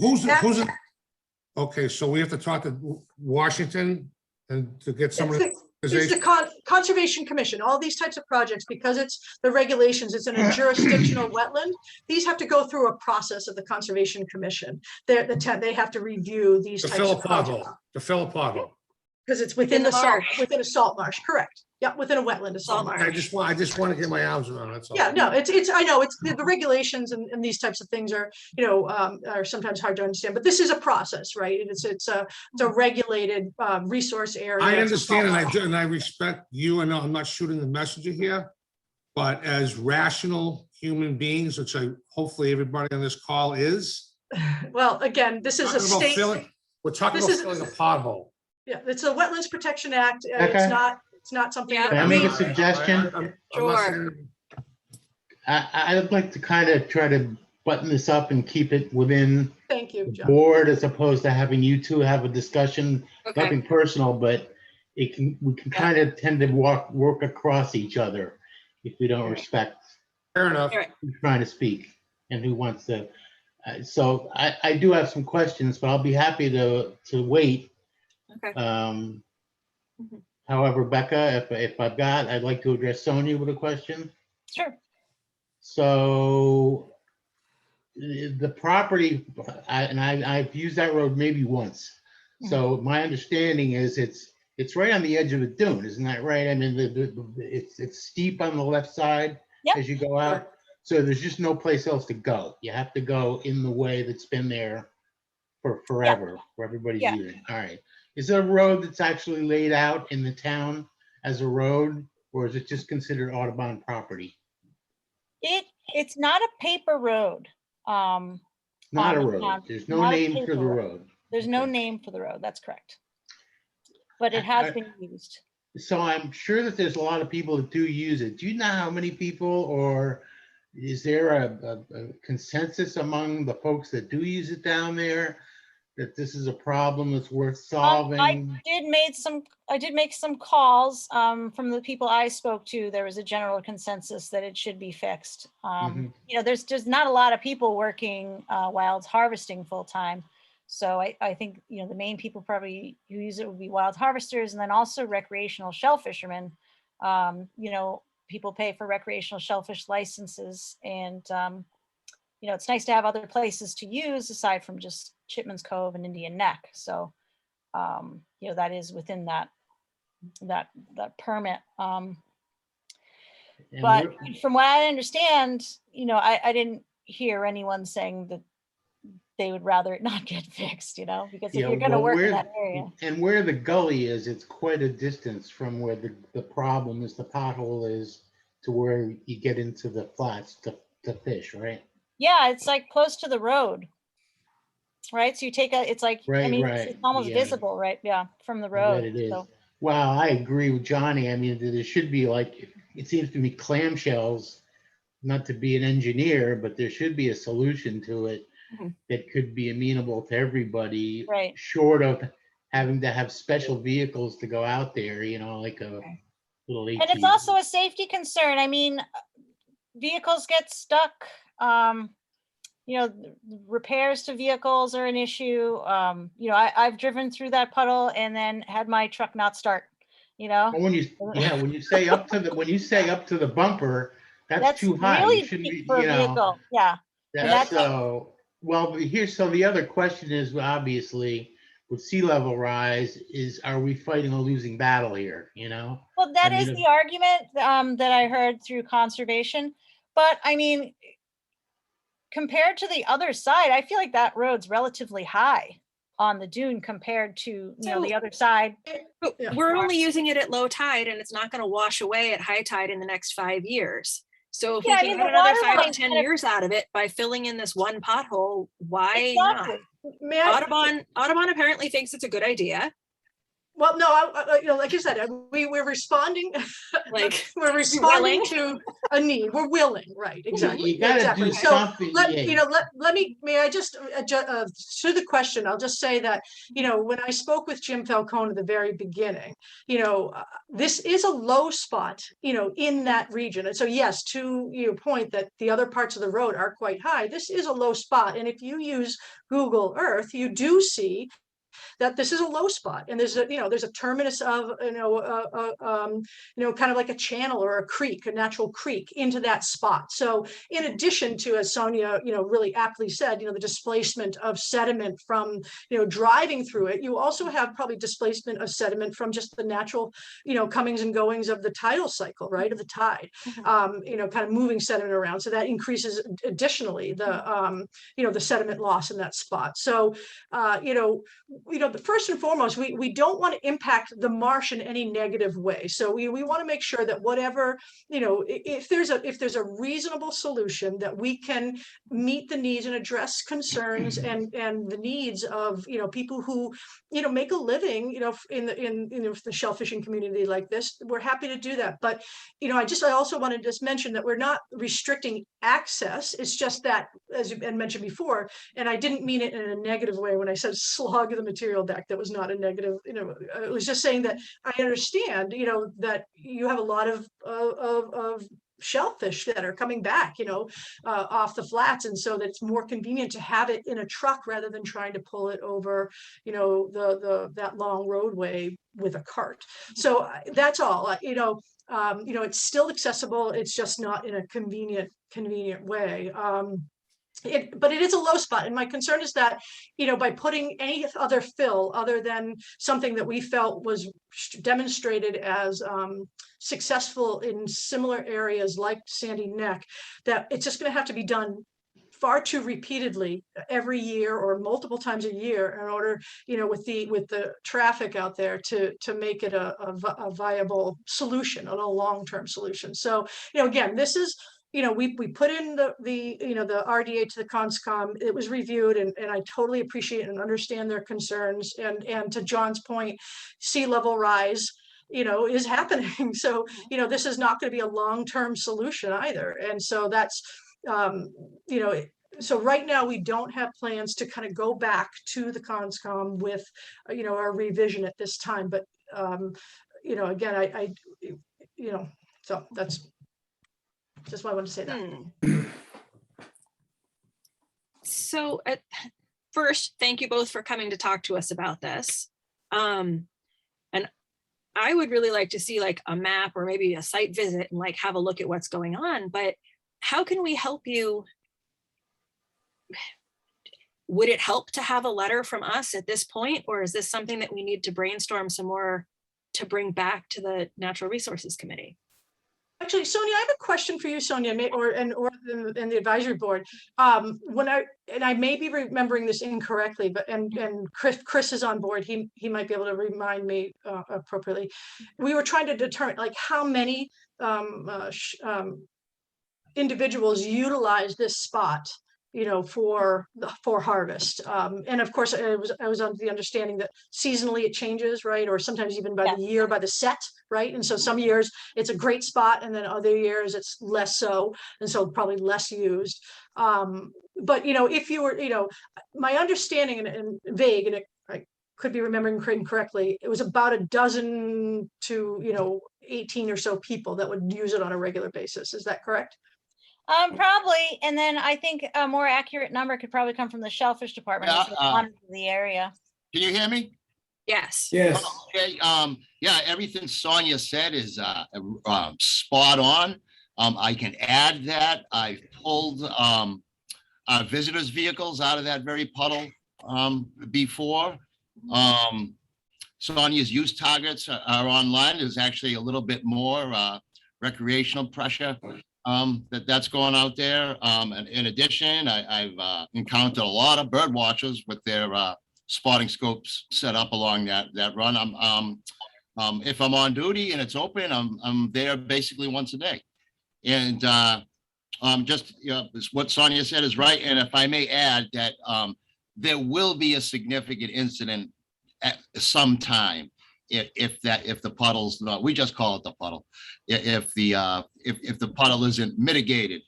[SPEAKER 7] Okay, so we have to talk to Washington and to get some of the.
[SPEAKER 11] It's the Conservation Commission, all these types of projects, because it's the regulations, it's in a jurisdictional wetland. These have to go through a process of the Conservation Commission. They have to review these types of projects.
[SPEAKER 7] To fill a pothole.
[SPEAKER 11] Because it's within
[SPEAKER 4] the
[SPEAKER 11] the salt,
[SPEAKER 4] marsh.
[SPEAKER 11] within a salt marsh, correct. Yeah, within a wetland, a salt
[SPEAKER 4] Salt
[SPEAKER 11] marsh.
[SPEAKER 7] I just want to get my arms around it, that's all.
[SPEAKER 11] Yeah, no, I know, it's the regulations and these types of things are, are sometimes hard to understand, but this is a process, right? And it's a regulated resource area.
[SPEAKER 7] I
[SPEAKER 11] It's a salt
[SPEAKER 7] understand, and I
[SPEAKER 11] marsh.
[SPEAKER 7] do, and I respect you, and I'm not shooting the messenger here. But as rational human beings, which hopefully everybody on this call is.
[SPEAKER 11] Well, again, this is a
[SPEAKER 7] talking about
[SPEAKER 11] state,
[SPEAKER 7] We're talking
[SPEAKER 11] this
[SPEAKER 7] about
[SPEAKER 11] is-
[SPEAKER 7] filling a pothole.
[SPEAKER 11] yeah, it's a Wetlands Protection Act.
[SPEAKER 8] Okay.
[SPEAKER 11] It's not something
[SPEAKER 4] Yeah.
[SPEAKER 11] that
[SPEAKER 8] Can I make
[SPEAKER 11] we,
[SPEAKER 8] a suggestion?
[SPEAKER 7] I'm not
[SPEAKER 4] Sure.
[SPEAKER 7] saying-
[SPEAKER 8] I'd like to kind of try to button this up and keep it within
[SPEAKER 11] thank you,
[SPEAKER 8] the
[SPEAKER 11] John.
[SPEAKER 8] board as opposed to having you two have a discussion,
[SPEAKER 4] Okay.
[SPEAKER 8] nothing personal, but we can kind of tend to work across each other if we don't respect
[SPEAKER 7] Fair enough.
[SPEAKER 4] All right.
[SPEAKER 8] who's trying to speak and who wants to. So I do have some questions, but I'll be happy to wait.
[SPEAKER 4] Okay. Mhm.
[SPEAKER 8] However, Becca, if I'd like to address Sonia with a question.
[SPEAKER 10] Sure.
[SPEAKER 8] So the property, I've used that road maybe once. So my understanding is it's right on the edge of a dune, isn't that right? I mean, it's steep on the left side
[SPEAKER 10] Yep.
[SPEAKER 8] as you go out. So there's just no place else to go. You have to go in the way that's been there for forever, for everybody's
[SPEAKER 10] Yeah.
[SPEAKER 8] using. All right. Is there a road that's actually laid out in the town as a road, or is it just considered Audubon property?
[SPEAKER 10] It's not a paper road.
[SPEAKER 8] Not
[SPEAKER 10] on
[SPEAKER 8] a
[SPEAKER 10] the
[SPEAKER 8] road.
[SPEAKER 10] town.
[SPEAKER 8] There's no
[SPEAKER 10] Not a
[SPEAKER 8] name for
[SPEAKER 10] paper
[SPEAKER 8] the
[SPEAKER 10] road.
[SPEAKER 8] road.
[SPEAKER 10] There's no
[SPEAKER 8] Okay.
[SPEAKER 10] name for the road. That's correct. But it has been used.
[SPEAKER 8] So I'm sure that there's a lot of people that do use it. Do you know how many people, or is there a consensus among the folks that do use it down there that this is a problem that's worth solving?
[SPEAKER 10] I did make some calls from the people I spoke to. There was a general consensus that it should be fixed. There's just not a lot of people working wild harvesting full time. So I think, the main people probably who use it would be wild harvesters, and then also recreational shell fishermen. People pay for recreational shellfish licenses, and it's nice to have other places to use aside from just Chipman's Cove and Indian Neck. So, that is within that permit.
[SPEAKER 8] And
[SPEAKER 10] But from what I understand, I didn't hear anyone saying that they would rather it not get fixed, because if
[SPEAKER 8] Yeah,
[SPEAKER 10] you're going to
[SPEAKER 8] well,
[SPEAKER 10] work in that area.
[SPEAKER 8] And where the gully is, it's quite a distance from where the problem is, the pothole is, to where you get into the flats to fish, right?
[SPEAKER 10] Yeah, it's like close to the road. Right. So you take it's like,
[SPEAKER 8] Right,
[SPEAKER 10] it's almost
[SPEAKER 8] yeah.
[SPEAKER 10] visible, right? Yeah, from the
[SPEAKER 8] I
[SPEAKER 10] road.
[SPEAKER 8] bet it is.
[SPEAKER 10] So,
[SPEAKER 8] Well, I agree with Johnny. I mean, there should be it seems to me clamshells, not to be an engineer, but there should be a solution to it
[SPEAKER 4] Mhm.
[SPEAKER 8] that could be amenable to everybody,
[SPEAKER 10] right.
[SPEAKER 8] short of having to have special vehicles to go out there, like a
[SPEAKER 4] Okay.
[SPEAKER 8] little ATV.
[SPEAKER 10] And it's also a safety concern. I mean, vehicles get stuck. Repairs to vehicles are an issue. I've driven through that puddle and then had my truck not start,
[SPEAKER 8] Well, when you say up to the bumper, that's too high.
[SPEAKER 10] really
[SPEAKER 8] You shouldn't
[SPEAKER 10] deep
[SPEAKER 8] be,
[SPEAKER 10] for a vehicle. Yeah.
[SPEAKER 8] That's so, well, so the other question is, obviously, with sea level rise, are we fighting a losing battle here,
[SPEAKER 10] Well, that
[SPEAKER 8] I
[SPEAKER 10] is
[SPEAKER 8] mean,
[SPEAKER 10] the argument that I heard through conservation. But I mean, compared to the other side, I feel like that road's relatively high on the dune compared to, the other side.
[SPEAKER 4] But
[SPEAKER 11] Yeah.
[SPEAKER 4] we're only using it at low tide, and it's not going to wash away at high tide in the next 5 years. So if
[SPEAKER 10] Yeah, I
[SPEAKER 4] we
[SPEAKER 10] mean,
[SPEAKER 4] can
[SPEAKER 10] the
[SPEAKER 4] get another
[SPEAKER 10] water
[SPEAKER 4] 5 to
[SPEAKER 10] line
[SPEAKER 4] 10
[SPEAKER 10] kind of-
[SPEAKER 4] years out of it by filling in this one pothole, why
[SPEAKER 10] Exactly.
[SPEAKER 11] May I?
[SPEAKER 4] not? Audubon apparently thinks it's a good idea.
[SPEAKER 11] Well, no, like you said, we're responding,
[SPEAKER 4] Like,
[SPEAKER 11] we're responding to a need. We're willing, right? Exactly.
[SPEAKER 8] You gotta
[SPEAKER 11] exactly.
[SPEAKER 8] do
[SPEAKER 11] So
[SPEAKER 8] something.
[SPEAKER 11] may I just, to the question, I'll just say that, when I spoke with Jim Falcone at the very beginning, this is a low spot, in that region. And so, yes, to your point that the other parts of the road are quite high, this is a low spot. And if you use Google Earth, you do see that this is a low spot, and there's a terminus of, kind of like a channel or a creek, a natural creek into that spot. So in addition to, as Sonia, really aptly said, the displacement of sediment from, driving through it, you also have probably displacement of sediment from just the natural, comings and goings of the tidal cycle, right, of the tide, kind of moving sediment around. So that increases additionally the sediment loss in that spot. So, first and foremost, we don't want to impact the marsh in any negative way. So we want to make sure that whatever, if there's a reasonable solution that we can meet the needs and address concerns and the needs of, people who, make a living, in the shellfishing community like this, we're happy to do that. But, I also want to just mention that we're not restricting access. It's just that, as you had mentioned before, and I didn't mean it in a negative way when I said slog the material deck. That was not a negative, it was just saying that I understand, that you have a lot of shellfish that are coming back, off the flats. And so that it's more convenient to have it in a truck rather than trying to pull it over, that long roadway with a cart. So that's all, it's still accessible. It's just not in a convenient way. But it is a low spot. And my concern is that, by putting any other fill other than something that we felt was demonstrated as successful in similar areas like Sandy Neck, that it's just going to have to be done far too repeatedly every year or multiple times a year in order, with the traffic out there to make it a viable solution, a long-term solution. So, again, this is, we put in the RDA to the CONSCOM. It was reviewed, and I totally appreciate and understand their concerns. And to John's point, sea level rise, is happening. So, this is not going to be a long-term solution either. And so that's, so right now we don't have plans to kind of go back to the CONSCOM with, our revision at this time. But, again, so that's just why I wanted to say that.
[SPEAKER 4] So first, thank you both for coming to talk to us about this. And I would really like to see like a map or maybe a site visit and like have a look at what's going on. But how can we help you? Would it help to have a letter from us at this point? Or is this something that we need to brainstorm some more to bring back to the Natural Resources Committee?
[SPEAKER 11] Actually, Sonia, I have a question for you, Sonia, or the advisory board. When I may be remembering this incorrectly, but and Chris is on board. He might be able to remind me appropriately. We were trying to determine like how many individuals utilize this spot, for harvest. And of course, I was under the understanding that seasonally it changes, right? Or sometimes even by the year, by the set, right? And so some years it's a great spot, and then other years it's less so, and so probably less used. But if you were, my understanding and vague, and I could be remembering correctly, it was about a dozen to 18 or so people that would use it on a regular basis. Is that correct?
[SPEAKER 10] Probably, and then I think a more accurate number could probably come from the Shellfish Department. The area.
[SPEAKER 9] Can you hear me?
[SPEAKER 4] Yes.
[SPEAKER 1] Yes.
[SPEAKER 9] Okay. Yeah, everything Sonia said is spot on. I can add that I've pulled visitors' vehicles out of that very puddle before. Sonia's use targets are online. There's actually a little bit more recreational pressure that's going out there. And in addition, I've encountered a lot of bird watchers with their spotting scopes set up along that run. If I'm on duty and it's open, I'm there basically once a day. And just what Sonia said is right. And if I may add that there will be a significant incident at some time if the puddle's not, we just call it the puddle, if the puddle isn't mitigated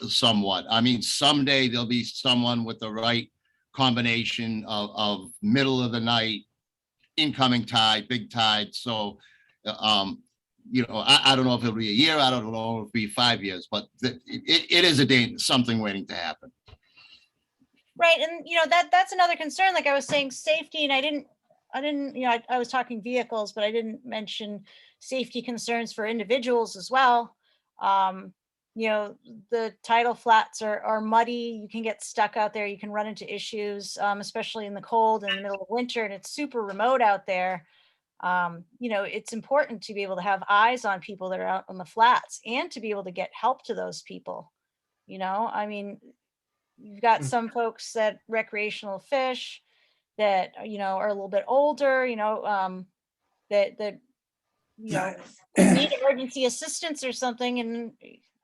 [SPEAKER 9] somewhat. I mean, someday there'll be someone with the right combination of middle of the night, incoming tide, big tide. So I don't know if it'll be a year, I don't know if it'll be 5 years, but it is something waiting to happen.
[SPEAKER 10] Right, and that's another concern, like I was saying, safety, and I didn't, I was talking vehicles, but I didn't mention safety concerns for individuals as well. The tidal flats are muddy, you can get stuck out there, you can run into issues, especially in the cold in the middle of winter, and it's super remote out there. It's important to be able to have eyes on people that are out on the flats and to be able to get help to those people. I mean, you've got some folks that recreational fish that, are a little bit older, that need emergency assistance or something. And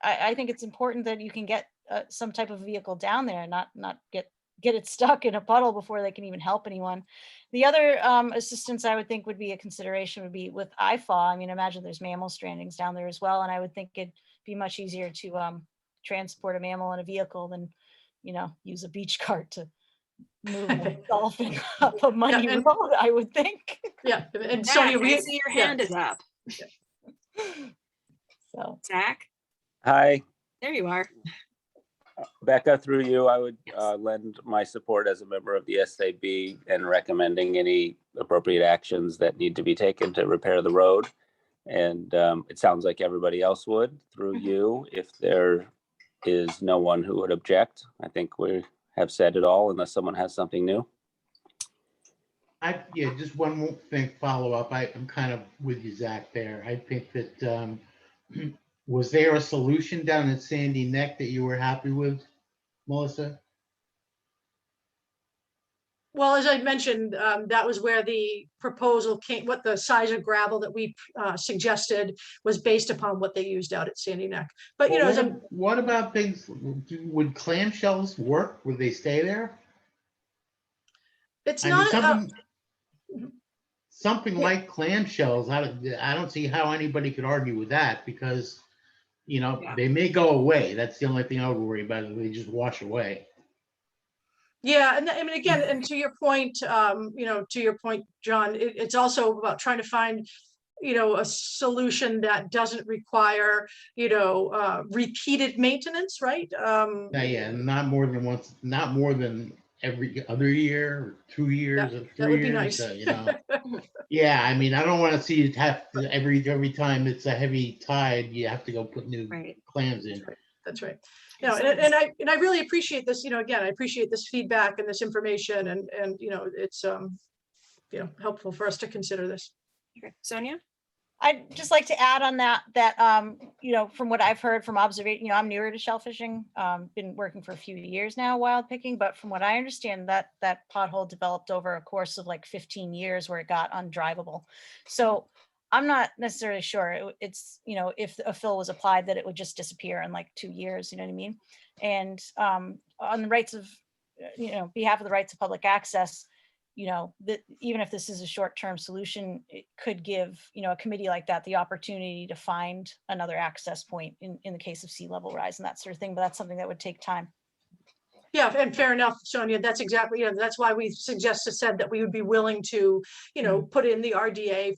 [SPEAKER 10] I think it's important that you can get some type of vehicle down there and not get it stuck in a puddle before they can even help anyone. The other assistance I would think would be a consideration would be with IFAW. I mean, imagine there's mammal strandings down there as well. And I would think it'd be much easier to transport a mammal in a vehicle than, use a beach cart to move a dolphin up a muddy road, I would think.
[SPEAKER 11] Yeah, and
[SPEAKER 4] Zach,
[SPEAKER 11] Sonia,
[SPEAKER 4] I see your hand is up.
[SPEAKER 10] So
[SPEAKER 4] Zach,
[SPEAKER 12] Hi,
[SPEAKER 4] there you are.
[SPEAKER 12] Becca, through you, I would lend my support as a member of the SAB and recommending any appropriate actions that need to be taken to repair the road. And it sounds like everybody else would, through you, if there is no one who would object. I think we have said it all unless someone has something new.
[SPEAKER 8] Just one more thing, follow up. I'm kind of with you, Zach, there. I think that, was there a solution down at Sandy Neck that you were happy with, Melissa?
[SPEAKER 11] well, as I mentioned, that was where the proposal came, what the size of gravel that we suggested was based upon what they used out at Sandy Neck. But,
[SPEAKER 8] What about things, would clamshells work? Would they stay there?
[SPEAKER 11] it's
[SPEAKER 8] I mean,
[SPEAKER 11] not,
[SPEAKER 8] something like clamshells, I don't see how anybody could argue with that because, they may go away. That's the only thing I would worry about, is they just wash away.
[SPEAKER 11] yeah, and I mean, again, and to your point, John, it's also about trying to find, a solution that doesn't require, repeated maintenance, right?
[SPEAKER 8] Yeah, not more than once, not more than every other year, or 2 years, or 3 years.
[SPEAKER 11] That would be nice.
[SPEAKER 8] Yeah, I mean, I don't want to see it have to, every time it's a heavy tide, you have to go put new clams in.
[SPEAKER 11] That's right. No, and I really appreciate this, again, I appreciate this feedback and this information and it's, helpful for us to consider this.
[SPEAKER 4] Okay, Sonia?
[SPEAKER 10] I'd just like to add on that, from what I've heard from observation, I'm newer to shellfishing, been working for a few years now, wild picking, but from what I understand, that pothole developed over a course of like 15 years where it got undrivable. So I'm not necessarily sure it's, if a fill was applied, that it would just disappear in like 2 years, you know what I mean? And on the rights of, behalf of the rights of public access, that even if this is a short-term solution, it could give, a committee like that the opportunity to find another access point in the case of sea level rise and that sort of thing, but that's something that would take time.
[SPEAKER 11] Yeah, and fair enough, Sonia. That's exactly, that's why we said that we would be willing to, put in the RDA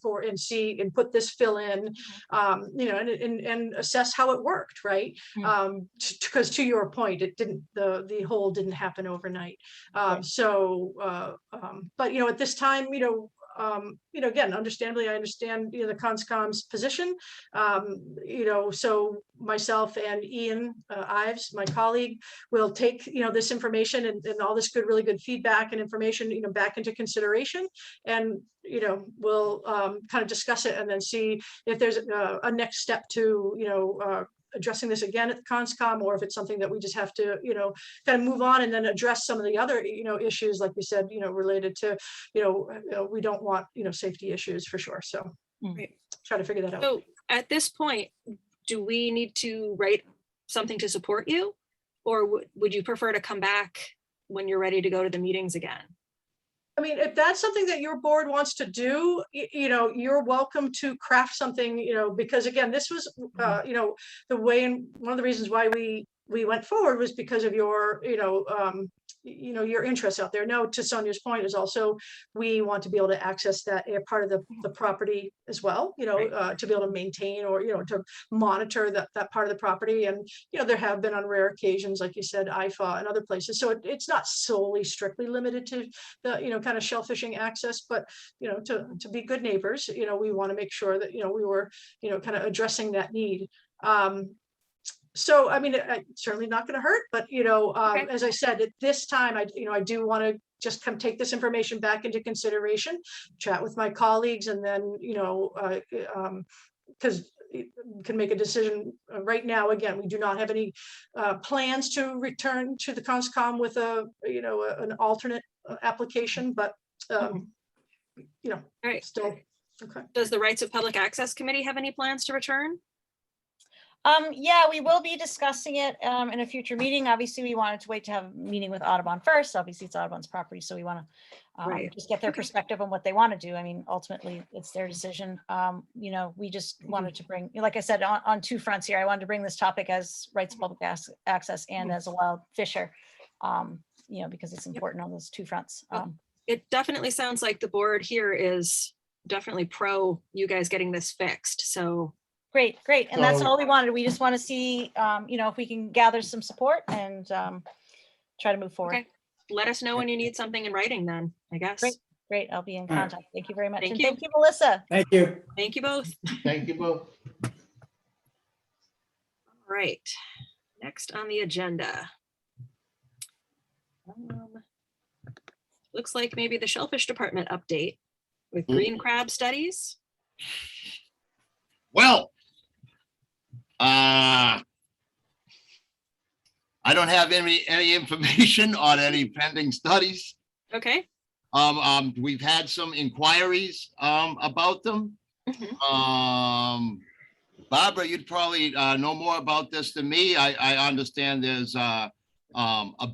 [SPEAKER 11] and put this fill in, and assess how it worked, right? Because to your point, it didn't, the hole didn't happen overnight. But at this time, again, understandably, I understand, the CONSCOM's position. So myself and Ian Ives, my colleague, will take, this information and all this really good feedback and information, back into consideration. And, we'll kind of discuss it and then see if there's a next step to, addressing this again at the CONSCOM, or if it's something that we just have to, kind of move on and then address some of the other, issues, like we said, related to, we don't want, safety issues for sure. So try to figure that out.
[SPEAKER 4] So at this point, do we need to write something to support you? Or would you prefer to come back when you're ready to go to the meetings again?
[SPEAKER 11] I mean, if that's something that your board wants to do, you're welcome to craft something, because again, this was, the way, and one of the reasons why we we went forward was because of your, your interests out there. Now, to Sonia's point is also, we want to be able to access that part of the property as well, to be able to maintain or, to monitor that part of the property. And, there have been on rare occasions, like you said, IFA and other places. So it's not solely strictly limited to the, kind of shell fishing access, but, to be good neighbors, we want to make sure that, we were, kind of addressing that need. So, I mean, it's certainly not going to hurt, but,
[SPEAKER 4] Okay.
[SPEAKER 11] as I said, at this time, I do want to just come take this information back into consideration, chat with my colleagues, and then, because can make a decision right now. Again, we do not have any plans to return to the CONSCOM with an alternate application, but,
[SPEAKER 4] All right.
[SPEAKER 11] still, okay.
[SPEAKER 4] Does the Rights of Public Access Committee have any plans to return?
[SPEAKER 10] Yeah, we will be discussing it in a future meeting. Obviously, we wanted to wait to have a meeting with Audubon first. Obviously, it's Audubon's property, so we want to
[SPEAKER 4] Right.
[SPEAKER 10] just get their perspective on what they want to do. I mean, ultimately, it's their decision. We just wanted to bring, like I said, on two fronts here. I wanted to bring this topic as rights of public access and as a wild fisher, because it's important on those two fronts.
[SPEAKER 4] It definitely sounds like the board here is definitely pro you guys getting this fixed. So
[SPEAKER 10] Great. And that's
[SPEAKER 8] So-
[SPEAKER 10] all we wanted. We just want to see, if we can gather some support and try to move forward.
[SPEAKER 4] okay, let us know when you need something in writing then, I guess.
[SPEAKER 10] Great. I'll be in
[SPEAKER 1] All right.
[SPEAKER 10] contact. Thank you very much.
[SPEAKER 4] Thank
[SPEAKER 10] And
[SPEAKER 4] you.
[SPEAKER 10] thank you, Melissa.
[SPEAKER 1] Thank you.
[SPEAKER 4] Thank you both.
[SPEAKER 8] Thank you both.
[SPEAKER 4] All right, next on the agenda. Looks like maybe the Shellfish Department update with green crab studies.
[SPEAKER 9] Well, I don't have any information on any pending studies.
[SPEAKER 4] Okay.
[SPEAKER 9] We've had some inquiries about them. Barbara, you'd probably know more about this than me. I understand there's a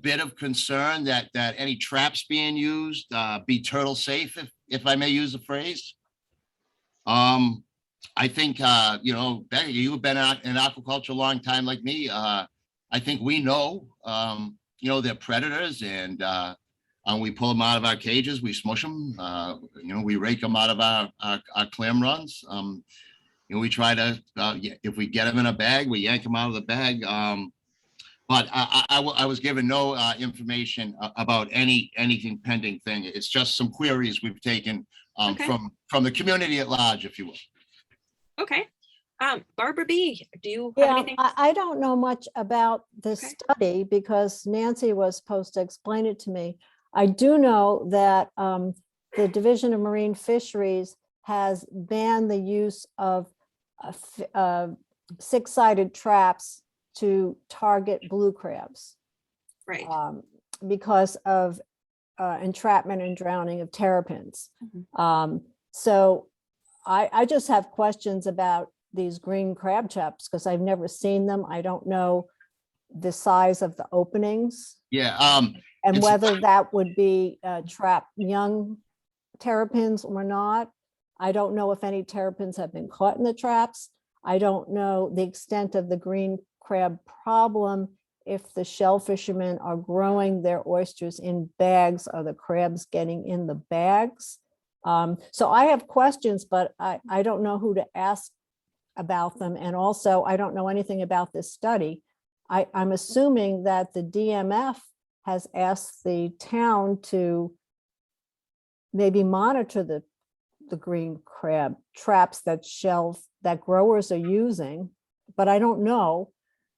[SPEAKER 9] bit of concern that any traps being used be turtle safe, if I may use the phrase. I think, Becky, you've been in aquaculture a long time like me. I think we know, they're predators, and we pull them out of our cages, we smush them, we rake them out of our clam runs. We try to, if we get them in a bag, we yank them out of the bag. But I was given no information about anything pending thing. It's just some queries we've taken
[SPEAKER 4] Okay.
[SPEAKER 9] from the community at large, if you will.
[SPEAKER 4] Okay. Barbara B, do you have
[SPEAKER 2] Yeah,
[SPEAKER 4] anything?
[SPEAKER 2] I don't know much about this
[SPEAKER 4] Okay.
[SPEAKER 2] study because Nancy was supposed to explain it to me. I do know that the Division of Marine Fisheries has banned the use of six-sided traps to target blue crabs
[SPEAKER 4] Right.
[SPEAKER 2] because of entrapment and drowning of terrapins.
[SPEAKER 4] Mhm.
[SPEAKER 2] So I just have questions about these green crab traps because I've never seen them. I don't know the size of the openings
[SPEAKER 9] Yeah,
[SPEAKER 2] and
[SPEAKER 9] It's-
[SPEAKER 2] whether that would be trap young terrapins or not. I don't know if any terrapins have been caught in the traps. I don't know the extent of the green crab problem. If the shell fishermen are growing their oysters in bags, are the crabs getting in the bags? So I have questions, but I don't know who to ask about them. And also, I don't know anything about this study. I'm assuming that the DMF has asked the town to maybe monitor the green crab traps that growers are using, but I don't know.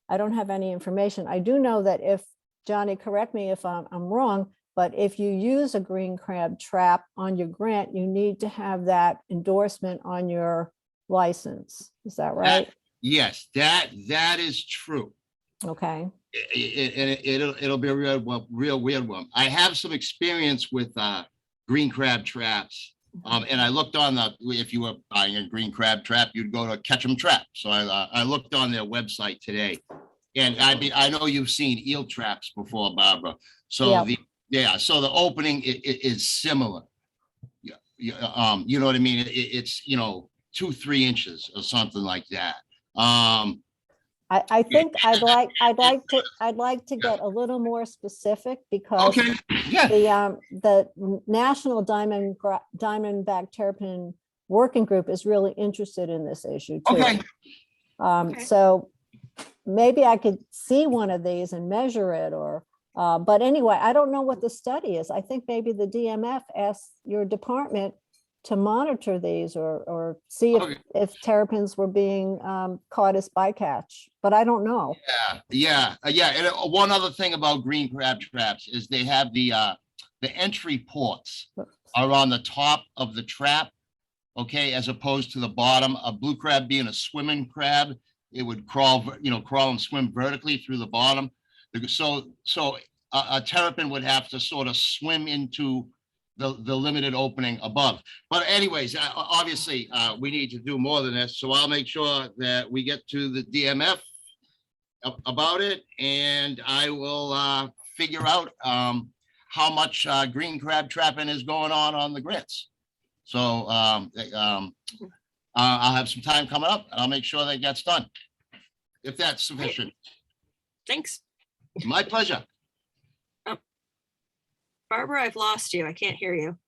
[SPEAKER 2] I don't have any information. I do know that if, Johnny, correct me if I'm wrong, but if you use a green crab trap on your grant, you need to have that endorsement on your license. Is that right?
[SPEAKER 9] yes, that is true.
[SPEAKER 2] Okay.
[SPEAKER 9] It'll be a real weird one. I have some experience with green crab traps. And I looked on if you were buying a green crab trap, you'd go to Catch 'em Trap. So I looked on their website today. And I know you've seen eel traps before, Barbara. So so the opening is similar. Yeah, you know what I mean? It's 2-3 inches or something like that.
[SPEAKER 2] I think I'd like to get a little more specific because
[SPEAKER 9] Okay, yeah,
[SPEAKER 2] the National Diamondback Terrapin Working Group is really interested in this issue too.
[SPEAKER 9] okay.
[SPEAKER 4] Okay.
[SPEAKER 2] So maybe I could see one of these and measure it but anyway, I don't know what the study is. I think maybe the DMF asked your department to monitor these or see
[SPEAKER 9] Okay.
[SPEAKER 2] if terrapins were being caught as bycatch, but I don't know.
[SPEAKER 9] Yeah. And one other thing about green crab traps is they have the entry ports are on the top of the trap, okay, as opposed to the bottom. A blue crab being a swimming crab, it would crawl and swim vertically through the bottom. So a terrapin would have to sort of swim into the limited opening above. But anyways, obviously, we need to do more than this. So I'll make sure that we get to the DMF about it, and I will figure out how much green crab trapping is going on the grits. So I'll have some time coming up, and I'll make sure that gets done, if that's sufficient.
[SPEAKER 4] Thanks.
[SPEAKER 9] My pleasure.
[SPEAKER 4] Barbara, I've lost you. I can't hear you.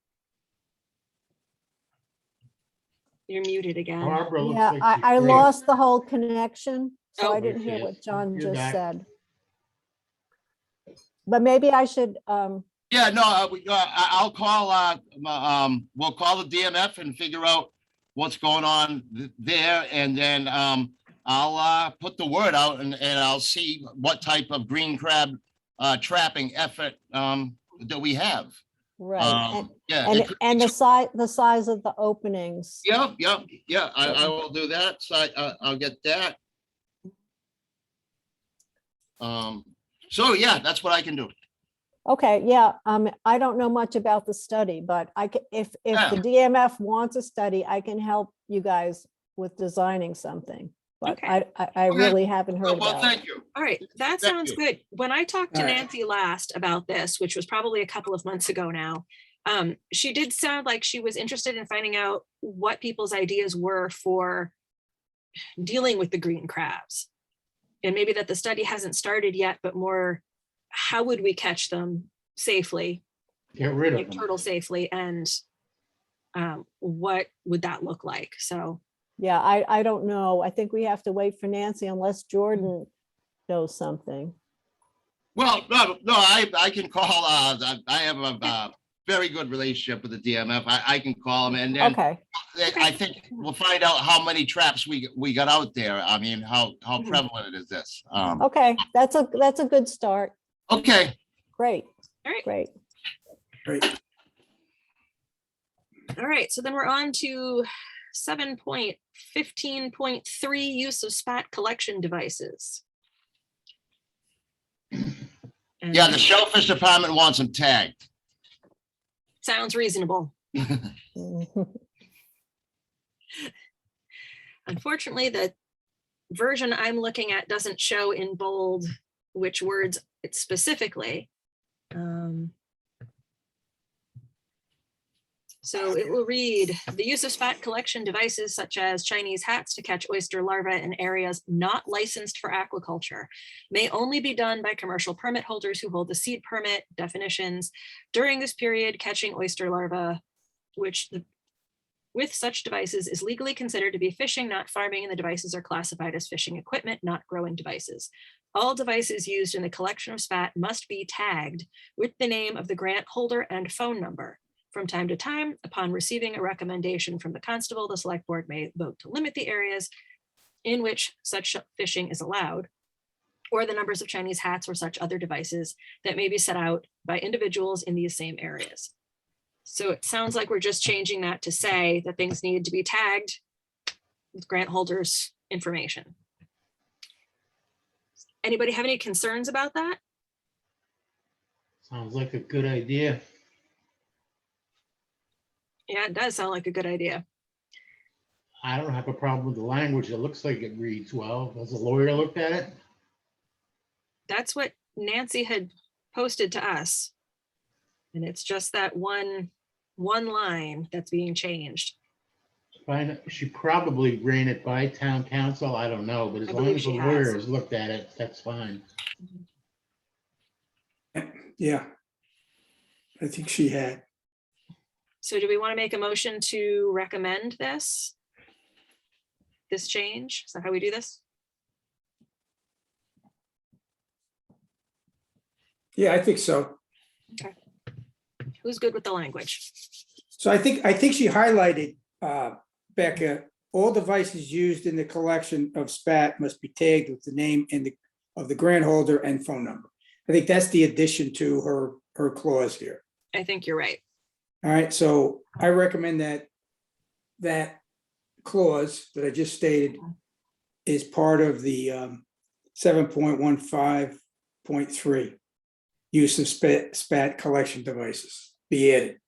[SPEAKER 4] You're muted again.
[SPEAKER 8] Barbara looks
[SPEAKER 2] Yeah,
[SPEAKER 8] like
[SPEAKER 2] I
[SPEAKER 8] she's
[SPEAKER 2] lost the whole connection, so
[SPEAKER 4] Oh.
[SPEAKER 2] I didn't
[SPEAKER 8] There
[SPEAKER 2] hear
[SPEAKER 8] she
[SPEAKER 2] what
[SPEAKER 8] is.
[SPEAKER 2] John
[SPEAKER 8] You're
[SPEAKER 2] just
[SPEAKER 8] back.
[SPEAKER 2] said. But maybe I should,
[SPEAKER 9] Yeah, no, I'll call, we'll call the DMF and figure out what's going on there. And then I'll put the word out and I'll see what type of green crab trapping effort that we have.
[SPEAKER 2] right.
[SPEAKER 9] Yeah.
[SPEAKER 2] And,
[SPEAKER 9] it could
[SPEAKER 2] and
[SPEAKER 9] be
[SPEAKER 2] the size of the openings.
[SPEAKER 9] Yeah, I will do that. So I'll get that. So yeah, that's what I can do.
[SPEAKER 2] Okay, yeah, I don't know much about the study, but if the DMF wants a study, I can help you guys with designing something. But
[SPEAKER 4] Okay.
[SPEAKER 2] I really haven't heard
[SPEAKER 9] Well,
[SPEAKER 2] about it.
[SPEAKER 9] thank you.
[SPEAKER 4] All right, that
[SPEAKER 9] Thank
[SPEAKER 4] sounds
[SPEAKER 9] you.
[SPEAKER 4] good. When I talked to
[SPEAKER 1] All right.
[SPEAKER 4] Nancy last about this, which was probably a couple of months ago now, she did sound like she was interested in finding out what people's ideas were for dealing with the green crabs. And maybe that the study hasn't started yet, but more, how would we catch them safely,
[SPEAKER 8] Get rid of
[SPEAKER 4] like
[SPEAKER 8] them.
[SPEAKER 4] turtle safely, and what would that look like? So
[SPEAKER 2] Yeah, I don't know. I think we have to wait for Nancy unless Jordan knows something.
[SPEAKER 9] Well, no, I can call, I have a very good relationship with the DMF. I can call them and then
[SPEAKER 2] Okay,
[SPEAKER 9] I think we'll find out how many traps we got out there. I mean, how prevalent is this?
[SPEAKER 2] okay, that's a good start.
[SPEAKER 9] Okay,
[SPEAKER 2] Great,
[SPEAKER 4] all right.
[SPEAKER 2] great.
[SPEAKER 1] Great.
[SPEAKER 4] All right, so then we're on to 7.15.3, use of spat collection devices. And
[SPEAKER 9] yeah, the Shellfish department wants them tagged.
[SPEAKER 4] sounds reasonable. Unfortunately, the version I'm looking at doesn't show in bold which words it's specifically. So it will read, the use of spat collection devices such as Chinese hats to catch oyster larvae in areas not licensed for aquaculture may only be done by commercial permit holders who hold the seed permit. Definitions: during this period, catching oyster larvae, with such devices is legally considered to be fishing, not farming, and the devices are classified as fishing equipment, not growing devices. All devices used in the collection of spat must be tagged with the name of the grant holder and phone number. From time to time, upon receiving a recommendation from the constable, the select board may vote to limit the areas in which such fishing is allowed, or the numbers of Chinese hats or such other devices that may be set out by individuals in these same areas. So it sounds like we're just changing that to say that things need to be tagged with grant holders' information. Anybody have any concerns about that?
[SPEAKER 8] Sounds like a good idea.
[SPEAKER 4] Yeah, it does sound like a good idea.
[SPEAKER 8] I don't have a problem with the language. It looks like it reads well. Has a lawyer looked at it?
[SPEAKER 4] That's what Nancy had posted to us. And it's just that one line that's being changed.
[SPEAKER 8] She probably ran it by town council. I don't know, but as
[SPEAKER 4] I
[SPEAKER 8] long
[SPEAKER 4] believe
[SPEAKER 8] as the
[SPEAKER 4] she
[SPEAKER 8] lawyer
[SPEAKER 4] has.
[SPEAKER 8] has looked at it, that's fine.
[SPEAKER 1] Yeah. I think she had.
[SPEAKER 4] So do we want to make a motion to recommend this change? Is that how we do this?
[SPEAKER 1] Yeah, I think so.
[SPEAKER 4] Who's good with the language?
[SPEAKER 1] So I think she highlighted, Becca, all devices used in the collection of spat must be tagged with the name of the grant holder and phone number. I think that's the addition to her clause here.
[SPEAKER 4] I think you're right.
[SPEAKER 1] All right, so I recommend that clause that I just stated is part of the 7.15.3, use of spat collection devices be added.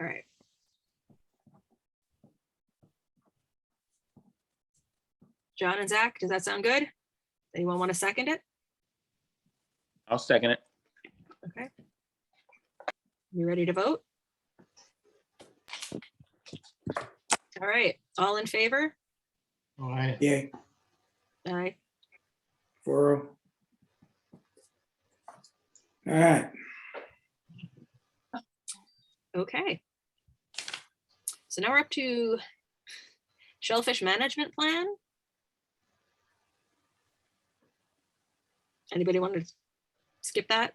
[SPEAKER 4] All right. John and Zach, does that sound good? Anyone want to second it?
[SPEAKER 12] I'll second it.
[SPEAKER 4] Okay. You ready to vote? All right, all in favor?
[SPEAKER 8] All right.
[SPEAKER 1] Yeah,
[SPEAKER 4] Aye.
[SPEAKER 1] 4-0. All right,
[SPEAKER 4] Okay. So now we're up to Shellfish Management Plan. Anybody want to skip that?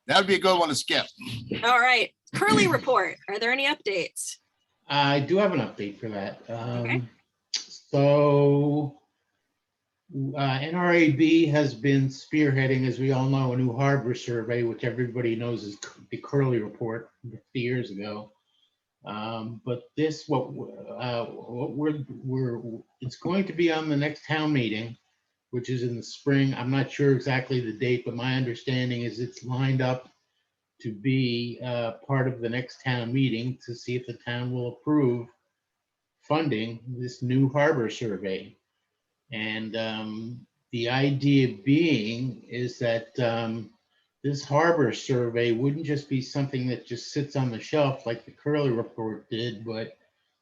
[SPEAKER 9] That would be a good one to skip.
[SPEAKER 4] All right, Curly report. Are there any updates?
[SPEAKER 8] I do have an update for that.
[SPEAKER 4] Okay.
[SPEAKER 8] So NRAB has been spearheading, as we all know, a new harbor survey, which everybody knows is the Curly report 50 years ago. But this, it's going to be on the next town meeting, which is in the spring. I'm not sure exactly the date, but my understanding is it's lined up to be part of the next town meeting to see if the town will approve funding this new harbor survey. And the idea being is that this harbor survey wouldn't just be something that just sits on the shelf like the Curly report did, but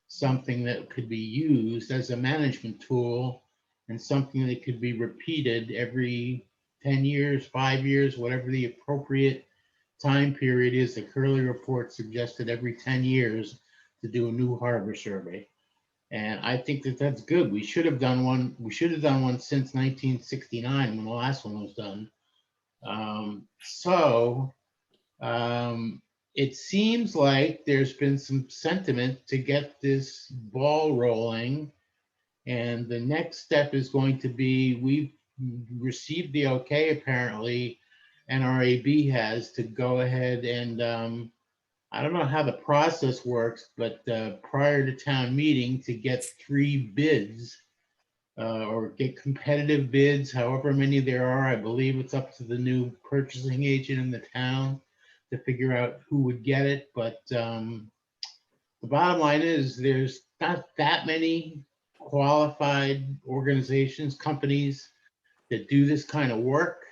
[SPEAKER 8] something that could be used as a management tool and something that could be repeated every 10 years, 5 years, whatever the appropriate time period is. The Curly report suggested every 10 years to do a new harbor survey. And I think that that's good. We should have done one. We should have done one since 1969 when the last one was done. It seems like there's been some sentiment to get this ball rolling. And the next step is going to be, we've received the okay, apparently, NRAB has, to go ahead and I don't know how the process works, but prior to town meeting, to get 3 bids or get competitive bids, however many there are. I believe it's up to the new purchasing agent in the town to figure out who would get it. But the bottom line is there's not that many qualified organizations, companies that do this kind of work.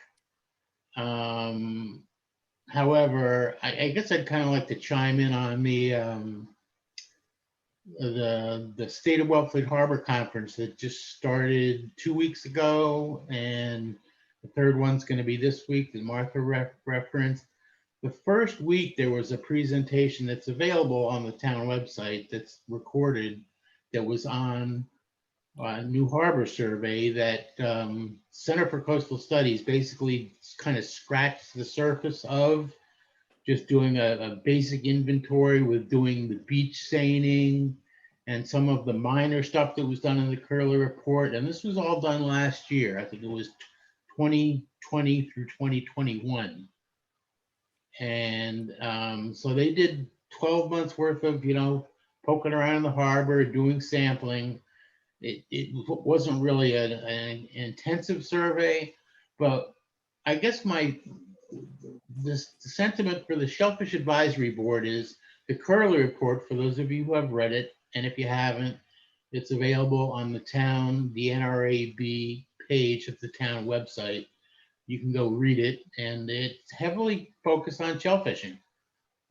[SPEAKER 8] However, I guess I'd kind of like to chime in on the State of Wellfleet Harbor Conference that just started 2 weeks ago, and the third one's going to be this week that Martha referenced. The first week there was a presentation that's available on the town website that's recorded that was on New Harbor Survey that Center for Coastal Studies basically kind of scratched the surface of, just doing a basic inventory with doing the beach seining and some of the minor stuff that was done in the Curly report. And this was all done last year. I think it was 2020 through 2021. And so they did 12 months worth of, poking around in the harbor, doing sampling. It wasn't really an intensive survey, but I guess the sentiment for the Shellfish Advisory Board is the Curly report, for those of you who have read it, and if you haven't, it's available on the NRAB page of the town website. You can go read it, and it's heavily focused on shellfishing.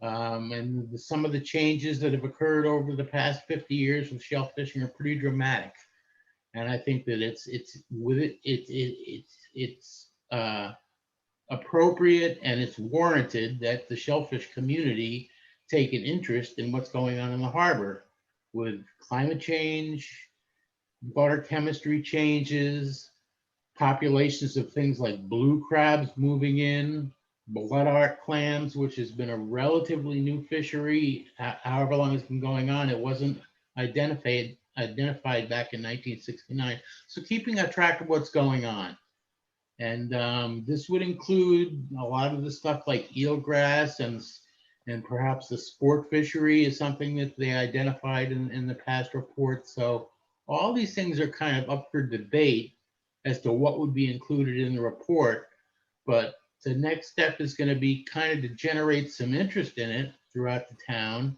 [SPEAKER 8] And some of the changes that have occurred over the past 50 years with shell fishing are pretty dramatic. And I think that it's appropriate and it's warranted that the shellfish community take an interest in what's going on in the harbor with climate change, water chemistry changes, populations of things like blue crabs moving in, blood art clams, which has been a relatively new fishery, however long it's been going on. It wasn't identified back in 1969. So keeping a track of what's going on. And this would include a lot of the stuff like eelgrass and perhaps the sport fishery is something that they identified in the past report. So all these things are kind of up for debate as to what would be included in the report. But the next step is going to be kind of to generate some interest in it throughout the town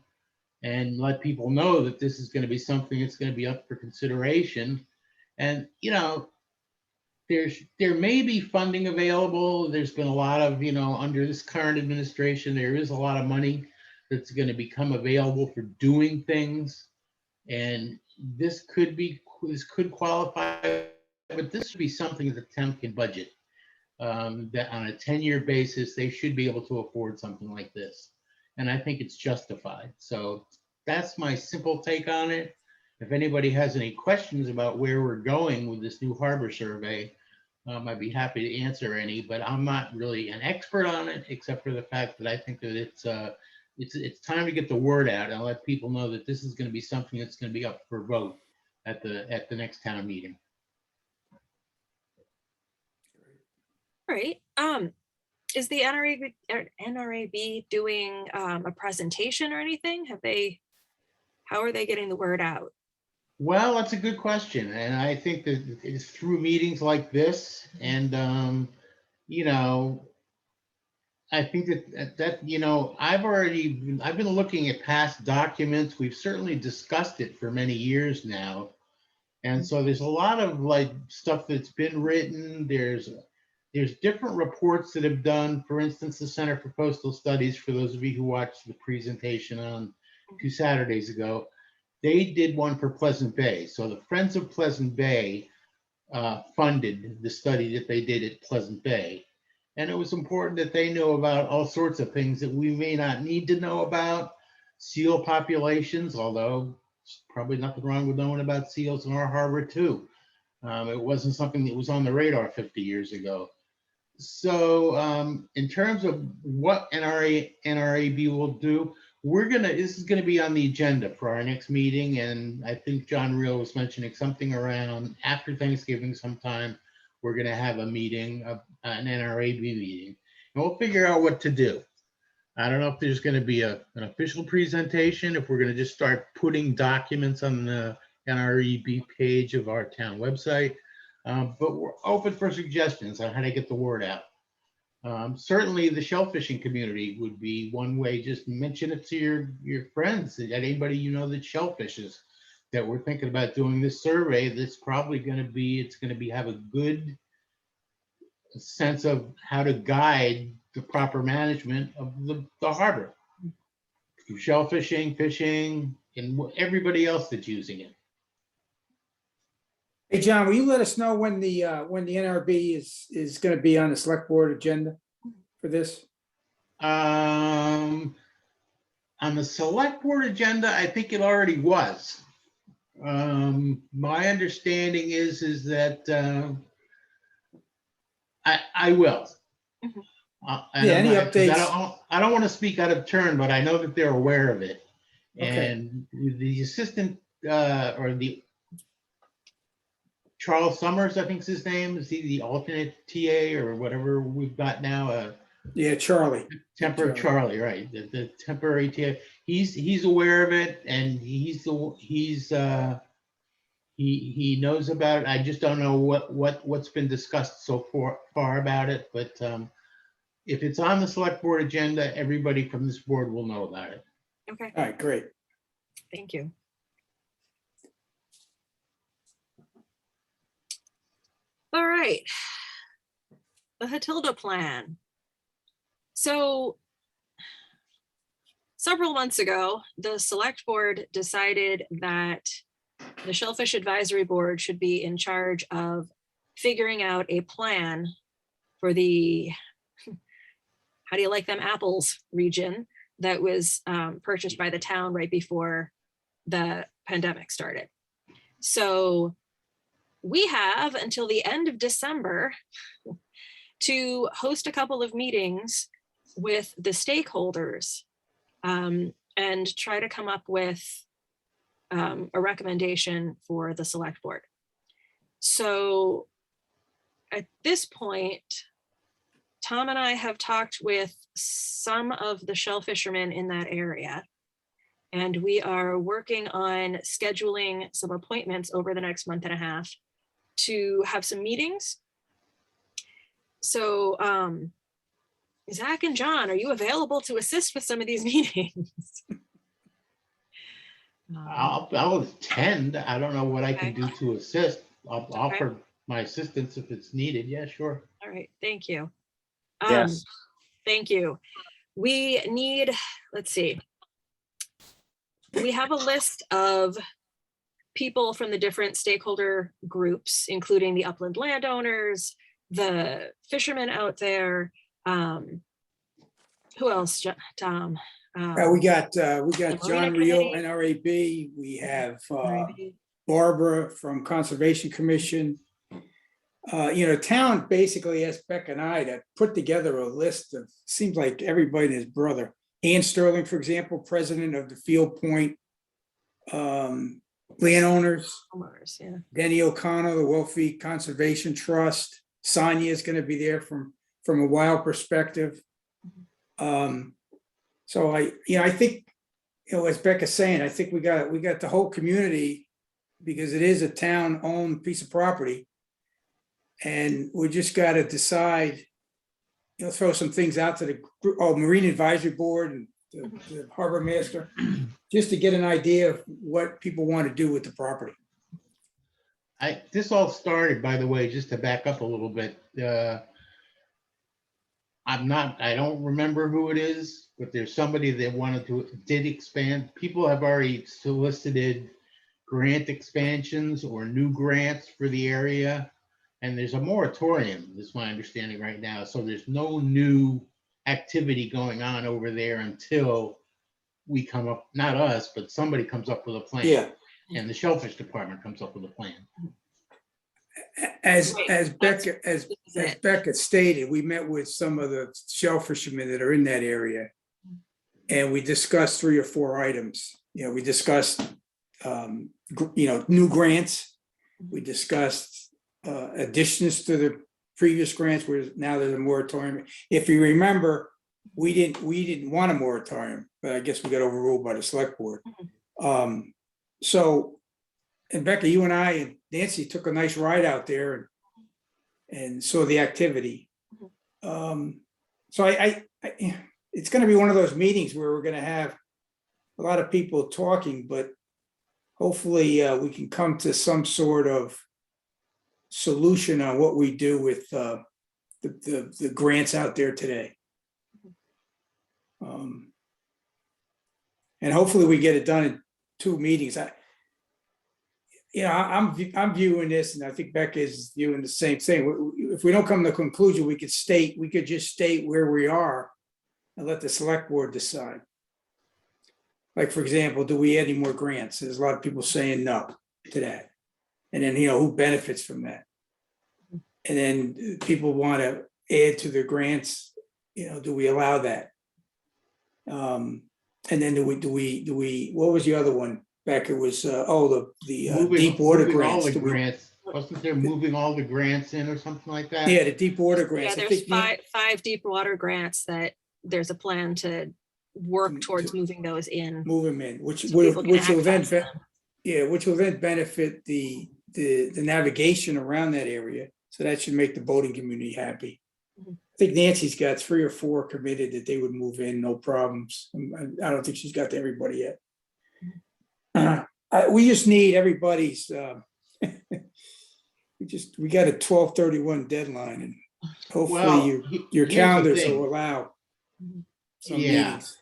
[SPEAKER 8] and let people know that this is going to be something that's going to be up for consideration. And, you know, there may be funding available. There's been a lot of, you know, under this current administration, there is a lot of money that's going to become available for doing things. And this could qualify, but this would be something that the town can budget. That on a 10-year basis, they should be able to afford something like this. And I think it's justified. So that's my simple take on it. If anybody has any questions about where we're going with this new harbor survey, I'd be happy to answer any, but I'm not really an expert on it, except for the fact that I think that it's time to get the word out and let people know that this is going to be something that's going to be up for vote at the next town meeting.
[SPEAKER 4] All right. Is the NRAB doing a presentation or anything? How are they getting the word out?
[SPEAKER 8] Well, that's a good question. And I think that it's through meetings like this. And, you know, I think that, you know, I've been looking at past documents. We've certainly discussed it for many years now. And so there's a lot of like stuff that's been written. There's different reports that have done, for instance, the Center for Coastal Studies, for those of you who watched the presentation on 2 Saturdays ago, they did one for Pleasant Bay. So the Friends of Pleasant Bay funded the study that they did at Pleasant Bay. And it was important that they know about all sorts of things that we may not need to know about. Seal populations, although there's probably nothing wrong with knowing about seals in our harbor too. It wasn't something that was on the radar 50 years ago. So in terms of what NRAB will do, this is gonna be on the agenda for our next meeting. And I think John Reel was mentioning something around after Thanksgiving sometime, we're gonna have a meeting, an NRAB meeting, and we'll figure out what to do. I don't know if there's gonna be an official presentation, if we're gonna just start putting documents on the NRAB page of our town website. But we're open for suggestions on how to get the word out. Certainly the shellfishing community would be one way. Just mention it to your friends, anybody you know that shellfishes, that we're thinking about doing this survey. That's probably going to be, have a good sense of how to guide the proper management of the harbor, shellfishing, fishing, and everybody else that's using it.
[SPEAKER 1] Hey, John, will you let us know when the NRB is going to be on the select board agenda for this?
[SPEAKER 8] On the select board agenda, I think it already was. My understanding is that I will.
[SPEAKER 1] Yeah, any updates?
[SPEAKER 8] I don't want to speak out of turn, but I know that they're aware of it.
[SPEAKER 1] Okay.
[SPEAKER 8] And the assistant or the Charles Summers, I think is his name. Is he the alternate TA or whatever we've got now?
[SPEAKER 1] Yeah, Charlie.
[SPEAKER 8] Charlie, right? The temporary TA. He's aware of it, and he knows about it. I just don't know what's been discussed so far about it. But if it's on the select board agenda, everybody from this board will know about it.
[SPEAKER 4] Okay,
[SPEAKER 1] All right, great.
[SPEAKER 4] thank you. All right. The Hatilda plan. So several months ago, the select board decided that the Shellfish Advisory Board should be in charge of figuring out a plan for the, how do you like them apples region that was purchased by the town right before the pandemic started. So we have until the end of December to host a couple of meetings with the stakeholders and try to come up with a recommendation for the select board. So at this point, Tom and I have talked with some of the shell fishermen in that area, and we are working on scheduling some appointments over the next month and a half to have some meetings. So Zach and John, are you available to assist with some of these meetings?
[SPEAKER 8] I'll attend. I don't know what I can
[SPEAKER 4] Okay.
[SPEAKER 8] do to assist. I'll
[SPEAKER 4] Okay.
[SPEAKER 8] offer my assistance if it's needed. Yeah, sure.
[SPEAKER 4] All right, thank you.
[SPEAKER 12] Yes.
[SPEAKER 4] Thank you. We need, let's see. We have a list of people from the different stakeholder groups, including the upland landowners, the fishermen out there. Who else, Tom?
[SPEAKER 1] We got
[SPEAKER 4] Marina
[SPEAKER 1] John Rio,
[SPEAKER 4] Committee.
[SPEAKER 1] NRAB. We have Barbara from Conservation Commission. Town basically asked Beck and I to put together a list of, seems like everybody and his brother. Ann Sterling, for example, president of the Field Point landowners.
[SPEAKER 4] Homeowners, yeah.
[SPEAKER 1] Denny O'Connor, the Wellfleet Conservation Trust. Sonia is going to be there from a wild perspective. So I think, as Becca's saying, I think we got the whole community, because it is a town-owned piece of property. And we just got to decide, throw some things out to the Marine Advisory Board and the Harbor Master, just to get an idea of what people want to do with the property.
[SPEAKER 8] This all started, by the way, just to back up a little bit. I don't remember who it is, but there's somebody that did expand. People have already solicited grant expansions or new grants for the area. And there's a moratorium, is my understanding right now. So there's no new activity going on over there until we come up, not us, but somebody comes up with a plan.
[SPEAKER 1] Yeah.
[SPEAKER 8] And the Shellfish Department comes up with a plan.
[SPEAKER 1] As
[SPEAKER 4] Right,
[SPEAKER 1] Becca stated, we met with some of the shellfishermen that are in that area. And we discussed 3 or 4 items. We discussed, new grants. We discussed additions to the previous grants, where now there's a moratorium. If you remember, we didn't want a moratorium, but I guess we got overruled by the select board. So, and Becca, you and I and Nancy took a nice ride out there and saw the activity. So I it's going to be one of those meetings where we're going to have a lot of people talking, but hopefully we can come to some sort of solution on what we do with the grants out there today. And hopefully we get it done in 2 meetings. I'm viewing this, and I think Becca is viewing the same thing. If we don't come to a conclusion, we could just state where we are and let the select board decide. Like, for example, do we add any more grants? There's a lot of people saying no to that. And then, who benefits from that? And then people want to add to their grants, do we allow that? And then do we, what was the other one? Back, it was, the deep water
[SPEAKER 8] Moving all
[SPEAKER 1] grants.
[SPEAKER 8] the
[SPEAKER 1] Do we-
[SPEAKER 8] grants. Wasn't there moving all the grants in or something like that?
[SPEAKER 1] Yeah, the deep water
[SPEAKER 4] Yeah,
[SPEAKER 1] grants. I
[SPEAKER 4] there's
[SPEAKER 1] think,
[SPEAKER 4] five deep water grants that there's a plan to work towards moving those in.
[SPEAKER 1] move them in, which
[SPEAKER 4] so
[SPEAKER 1] will
[SPEAKER 4] people can
[SPEAKER 1] then,
[SPEAKER 4] access them.
[SPEAKER 1] which will then benefit the navigation around that area. So that should make the boating community happy.
[SPEAKER 4] Mhm.
[SPEAKER 1] I think Nancy's got 3 or 4 committed that they would move in, no problems. I don't think she's got to everybody yet. We just need everybody's, we got a 12/31 deadline, and
[SPEAKER 8] Well,
[SPEAKER 1] hopefully your
[SPEAKER 8] here's the
[SPEAKER 1] calendars
[SPEAKER 8] thing.
[SPEAKER 1] will allow some
[SPEAKER 8] Yeah.
[SPEAKER 1] meetings.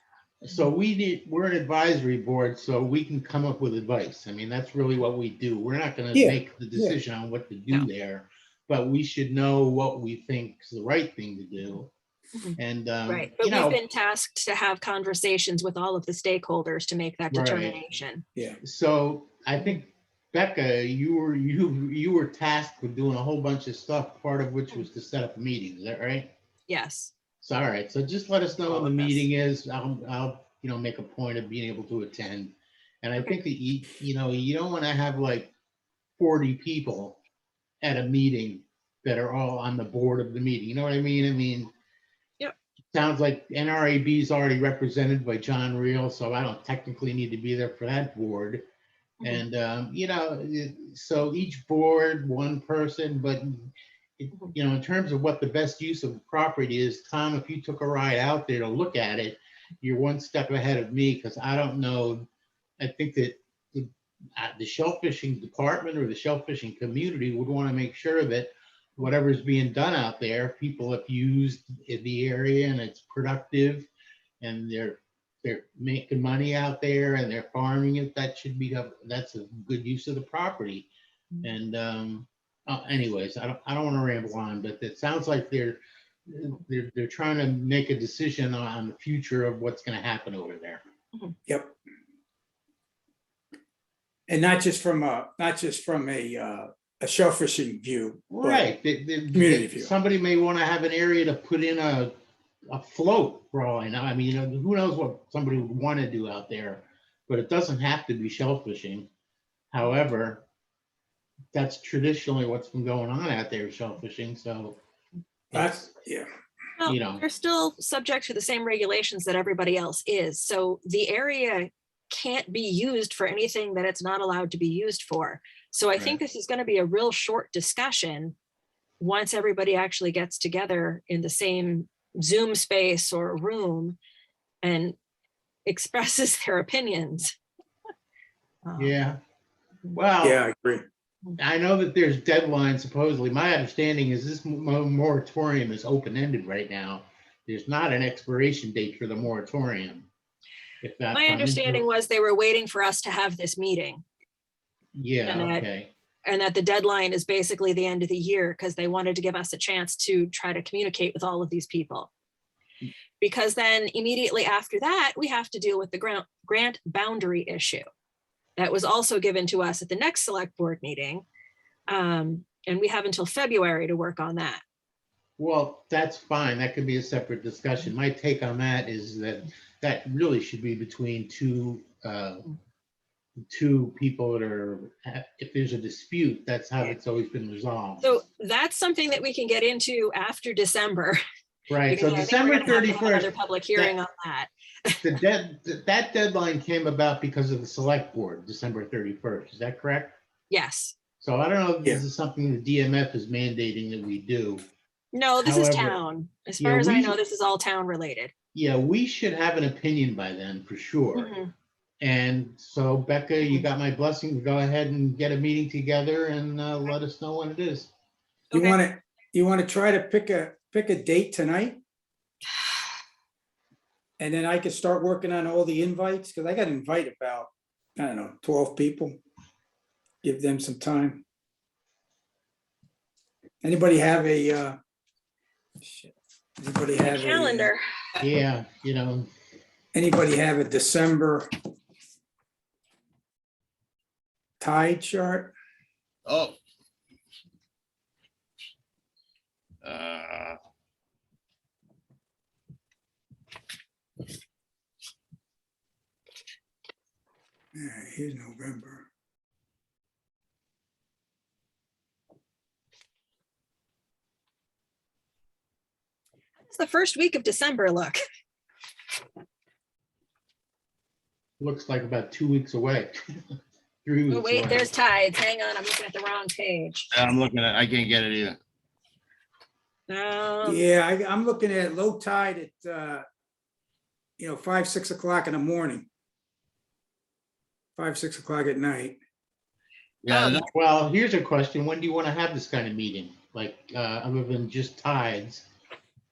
[SPEAKER 8] So we're an advisory board, so we can come up with advice. I mean, that's really what we do. We're not gonna
[SPEAKER 1] Yeah,
[SPEAKER 8] make the decision on what to do
[SPEAKER 4] No.
[SPEAKER 8] there, but we should know what we think is the right thing to do.
[SPEAKER 4] Mhm.
[SPEAKER 8] And,
[SPEAKER 4] Right,
[SPEAKER 8] you
[SPEAKER 4] but we've
[SPEAKER 8] know,
[SPEAKER 4] been tasked to have conversations with all of the stakeholders to make that
[SPEAKER 8] Right.
[SPEAKER 4] determination.
[SPEAKER 1] yeah.
[SPEAKER 8] so I think, Becca, you were tasked with doing a whole bunch of stuff, part of which was to set up a meeting. Is that right?
[SPEAKER 4] Yes.
[SPEAKER 8] So, all right, so just let us know when
[SPEAKER 4] All
[SPEAKER 8] the
[SPEAKER 4] of this.
[SPEAKER 8] meeting is. I'll, make a point of being able to attend. And I
[SPEAKER 4] Okay.
[SPEAKER 8] think that you don't want to have like 40 people at a meeting that are all on the board of the meeting. You know what I mean?
[SPEAKER 4] Yep.
[SPEAKER 8] Sounds like NRAB is already represented by John Reel, so I don't technically need to be there for that board.
[SPEAKER 4] Mhm.
[SPEAKER 8] And, so each board, one person, but in terms of what the best use of the property is, Tom, if you took a ride out there to look at it, you're one step ahead of me, because I don't know. I think that the shellfishing department or the shellfishing community would want to make sure that whatever's being done out there, people have used in the area and it's productive, and they're making money out there and they're farming it. That's a good use of the property. And anyways, I don't want to ramble on, but it sounds like they're trying to make a decision on the future of what's going to happen over there.
[SPEAKER 1] Yep. And not just from a shellfishing view. but
[SPEAKER 8] Right.
[SPEAKER 1] Community view.
[SPEAKER 8] Somebody may want to have an area to put in a float, for all I know. I mean, who knows what somebody would want to do out there, but it doesn't have to be shellfishing. However, that's traditionally what's been going on out there, shellfishing. So
[SPEAKER 1] That's, yeah.
[SPEAKER 4] Well, they're still subject to the same regulations that everybody else is. So the area can't be used for anything that it's not allowed to be used for. So I think this is going to be a real short discussion once everybody actually gets together in the same Zoom space or room and expresses their opinions.
[SPEAKER 8] yeah. Well,
[SPEAKER 1] Yeah, I agree.
[SPEAKER 8] I know that there's deadlines supposedly. My understanding is this moratorium is open-ended right now. There's not an expiration date for the moratorium.
[SPEAKER 4] My understanding was they were waiting for us to have this meeting.
[SPEAKER 8] Yeah,
[SPEAKER 4] and that-
[SPEAKER 8] okay.
[SPEAKER 4] And that the deadline is basically the end of the year because they wanted to give us a chance to try to communicate with all of these people. Because then immediately after that, we have to deal with the grant boundary issue. That was also given to us at the next select board meeting. And we have until February to work on that.
[SPEAKER 8] Well, that's fine. That could be a separate discussion. My take on that is that really should be between two people that are, if there's a dispute, that's how it's always been resolved.
[SPEAKER 4] So that's something that we can get into after December.
[SPEAKER 8] Right, so
[SPEAKER 4] because I think
[SPEAKER 8] December
[SPEAKER 4] we're gonna have to have
[SPEAKER 8] 31st.
[SPEAKER 4] another public hearing on that.
[SPEAKER 8] That deadline came about because of the select board, December 31st. Is that correct?
[SPEAKER 4] Yes.
[SPEAKER 8] So I don't know if this is something the DMF is mandating that we do.
[SPEAKER 4] No, this is
[SPEAKER 8] However,
[SPEAKER 4] town. As
[SPEAKER 8] yeah,
[SPEAKER 4] far as I
[SPEAKER 8] we-
[SPEAKER 4] know, this is all town related.
[SPEAKER 8] Yeah, we should have an opinion by then for sure.
[SPEAKER 4] Mhm.
[SPEAKER 8] And so Becca, you got my blessing to go ahead and get a meeting together and let us know when it is.
[SPEAKER 1] You
[SPEAKER 4] Okay.
[SPEAKER 1] want to try to pick a date tonight? And then I can start working on all the invites, because I got to invite about, I don't know, 12 people. Give them some time. Anybody have a anybody have
[SPEAKER 4] Calendar.
[SPEAKER 8] Yeah,
[SPEAKER 1] anybody have a December tide chart?
[SPEAKER 9] Oh.
[SPEAKER 1] Here's November.
[SPEAKER 4] It's the first week of December, look.
[SPEAKER 8] looks like about 2 weeks away. 3 weeks
[SPEAKER 4] Oh, wait,
[SPEAKER 8] away.
[SPEAKER 4] there's tides. Hang on, I'm looking at the wrong page.
[SPEAKER 9] I'm looking at, I can't get it either.
[SPEAKER 1] Yeah, I'm looking at low tide at 5, 6 o'clock in the morning. 5, 6 o'clock at night.
[SPEAKER 9] Yeah,
[SPEAKER 8] Well, here's a question. When do you want to have this kind of meeting? Like, other than just tides?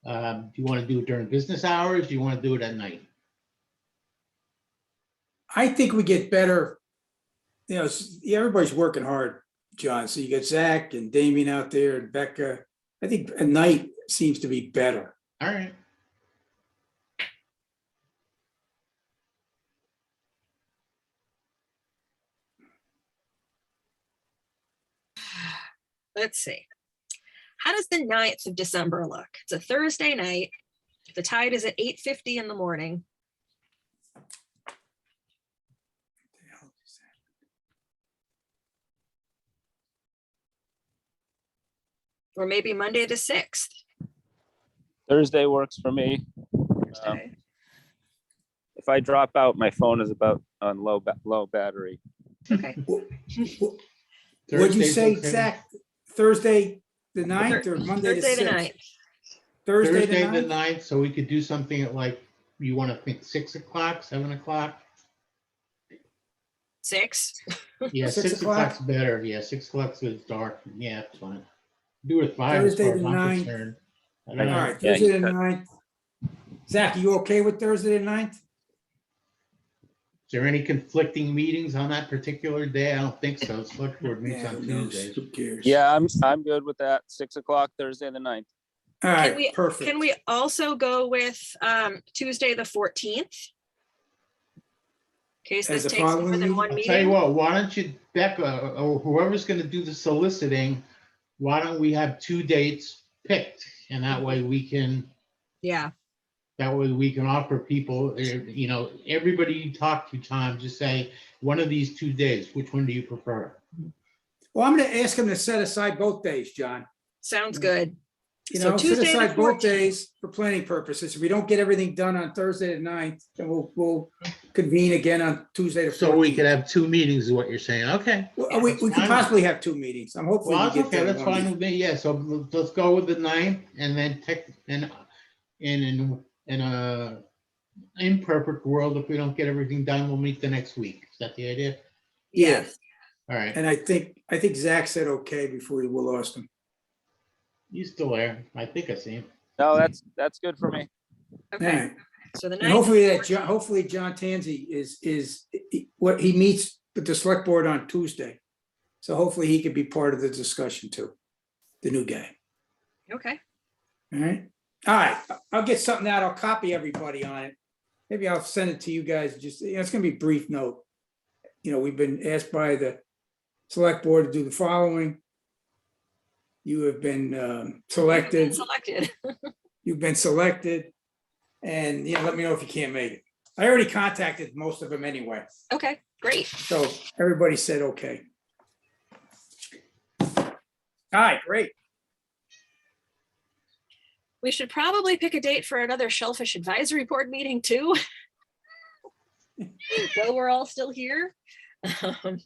[SPEAKER 8] Do you want to do it during business hours? Do you want to do it at night?
[SPEAKER 1] I think we get better. You know, everybody's working hard, John. So you got Zach and Damien out there and Becca. I think a night seems to be better.
[SPEAKER 8] All right.
[SPEAKER 4] Let's see. How does the 9th of December look? It's a Thursday night. The tide is at 8:50 in the morning. Or maybe Monday the 6th.
[SPEAKER 12] Thursday works for me.
[SPEAKER 4] Thursday.
[SPEAKER 12] If I drop out, my phone is about on low battery.
[SPEAKER 4] Okay.
[SPEAKER 1] What'd you
[SPEAKER 8] Thursday's
[SPEAKER 1] say,
[SPEAKER 8] okay.
[SPEAKER 1] Zach? Thursday the 9th or Monday the
[SPEAKER 4] Thursday the
[SPEAKER 1] 6th?
[SPEAKER 4] 9th.
[SPEAKER 1] Thursday the
[SPEAKER 8] Thursday the
[SPEAKER 1] 9th?
[SPEAKER 8] 9th, so we could do something at like, you want to think 6 o'clock, 7 o'clock?
[SPEAKER 4] 6.
[SPEAKER 8] Yeah,
[SPEAKER 1] 6
[SPEAKER 8] 6
[SPEAKER 1] o'clock?
[SPEAKER 8] o'clock's better. Yeah, 6 o'clock is dark. Yeah, it's fine. Do it at 5 as
[SPEAKER 1] Thursday
[SPEAKER 8] far as
[SPEAKER 1] the
[SPEAKER 8] I'm
[SPEAKER 1] 9th.
[SPEAKER 8] concerned. I
[SPEAKER 1] All
[SPEAKER 8] don't know.
[SPEAKER 1] right,
[SPEAKER 12] Yeah,
[SPEAKER 1] Thursday
[SPEAKER 12] you
[SPEAKER 1] the
[SPEAKER 12] said-
[SPEAKER 1] 9th. Zach, you okay with Thursday the 9th?
[SPEAKER 8] Is there any conflicting meetings on that particular day? I don't think so. Select board meets
[SPEAKER 1] Yeah,
[SPEAKER 8] on
[SPEAKER 1] who knows?
[SPEAKER 8] Tuesdays.
[SPEAKER 1] Who cares?
[SPEAKER 12] Yeah, I'm good with that. 6 o'clock, Thursday the 9th.
[SPEAKER 1] All
[SPEAKER 4] Can
[SPEAKER 1] right,
[SPEAKER 4] we
[SPEAKER 1] perfect.
[SPEAKER 4] can we also go with Tuesday the 14th? In case
[SPEAKER 1] As
[SPEAKER 4] this
[SPEAKER 1] a
[SPEAKER 4] takes more
[SPEAKER 1] following
[SPEAKER 4] than
[SPEAKER 1] meeting?
[SPEAKER 4] one
[SPEAKER 8] I'll tell you
[SPEAKER 4] meeting.
[SPEAKER 8] what, why don't you, Becca, or whoever's gonna do the soliciting, why don't we have 2 dates picked? And that way we can,
[SPEAKER 4] Yeah,
[SPEAKER 8] offer people, you know, everybody you talk to, Tom, just say, one of these 2 days, which one do you prefer?
[SPEAKER 1] Well, I'm gonna ask him to set aside both days, John.
[SPEAKER 4] sounds good.
[SPEAKER 1] You
[SPEAKER 4] So
[SPEAKER 1] know, set
[SPEAKER 4] Tuesday the
[SPEAKER 1] aside both
[SPEAKER 4] 14th.
[SPEAKER 1] days for planning purposes. If we don't get everything done on Thursday the 9th, then we'll convene again on Tuesday the 14th.
[SPEAKER 8] So we could have 2 meetings is what you're saying, okay.
[SPEAKER 1] Well, we
[SPEAKER 8] That's
[SPEAKER 1] could
[SPEAKER 8] fine.
[SPEAKER 1] possibly have 2 meetings. I'm hopefully
[SPEAKER 8] Well,
[SPEAKER 1] we
[SPEAKER 8] that's
[SPEAKER 1] get
[SPEAKER 8] okay,
[SPEAKER 1] done
[SPEAKER 8] that's
[SPEAKER 1] one
[SPEAKER 8] fine
[SPEAKER 1] meeting.
[SPEAKER 8] with me, yeah, so let's go with the 9th and then in a imperfect world, if we don't get everything done, we'll meet the next week. Is that the idea?
[SPEAKER 1] Yeah.
[SPEAKER 4] Yes.
[SPEAKER 8] All right,
[SPEAKER 1] And I think Zach said okay before we lost him.
[SPEAKER 8] he's still there. I think I see him.
[SPEAKER 12] No, that's good for me.
[SPEAKER 1] All
[SPEAKER 4] Okay.
[SPEAKER 1] right.
[SPEAKER 4] So the
[SPEAKER 1] And
[SPEAKER 4] 9th.
[SPEAKER 1] hopefully John Tanzi is what he meets with the select board on Tuesday. So hopefully he could be part of the discussion too, the new guy.
[SPEAKER 4] Okay.
[SPEAKER 1] All right. All right. I'll get something out. I'll copy everybody on it. Maybe I'll send it to you guys. Just, you know, it's gonna be a brief note. You know, we've been asked by the select board to do the following. You have been selected.
[SPEAKER 4] Selected.
[SPEAKER 1] You've been selected. And, you know, let me know if you can't make it. I already contacted most of them anyway.
[SPEAKER 4] Okay, great.
[SPEAKER 1] So everybody said, okay. All right, great.
[SPEAKER 4] We should probably pick a date for another Shellfish Advisory Board meeting too. Though we're all still here. I don't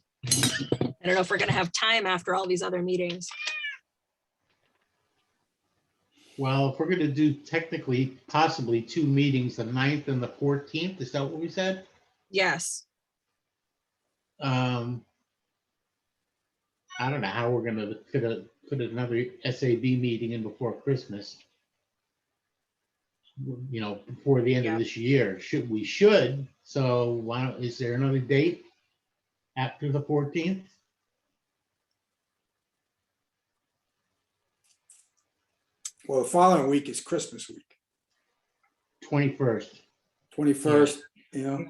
[SPEAKER 4] know if we're gonna have time after all these other meetings.
[SPEAKER 8] Well, if we're gonna do technically, possibly 2 meetings, the 9th and the 14th, is that what we said?
[SPEAKER 4] Yes,
[SPEAKER 8] I don't know how we're gonna fit another SAB meeting in before Christmas. You know, before the end
[SPEAKER 4] Yeah.
[SPEAKER 8] of this year, we should, so why don't, is there another date after the 14th?
[SPEAKER 1] Well, the following week is Christmas week,
[SPEAKER 8] 21st.
[SPEAKER 1] 21st, you know.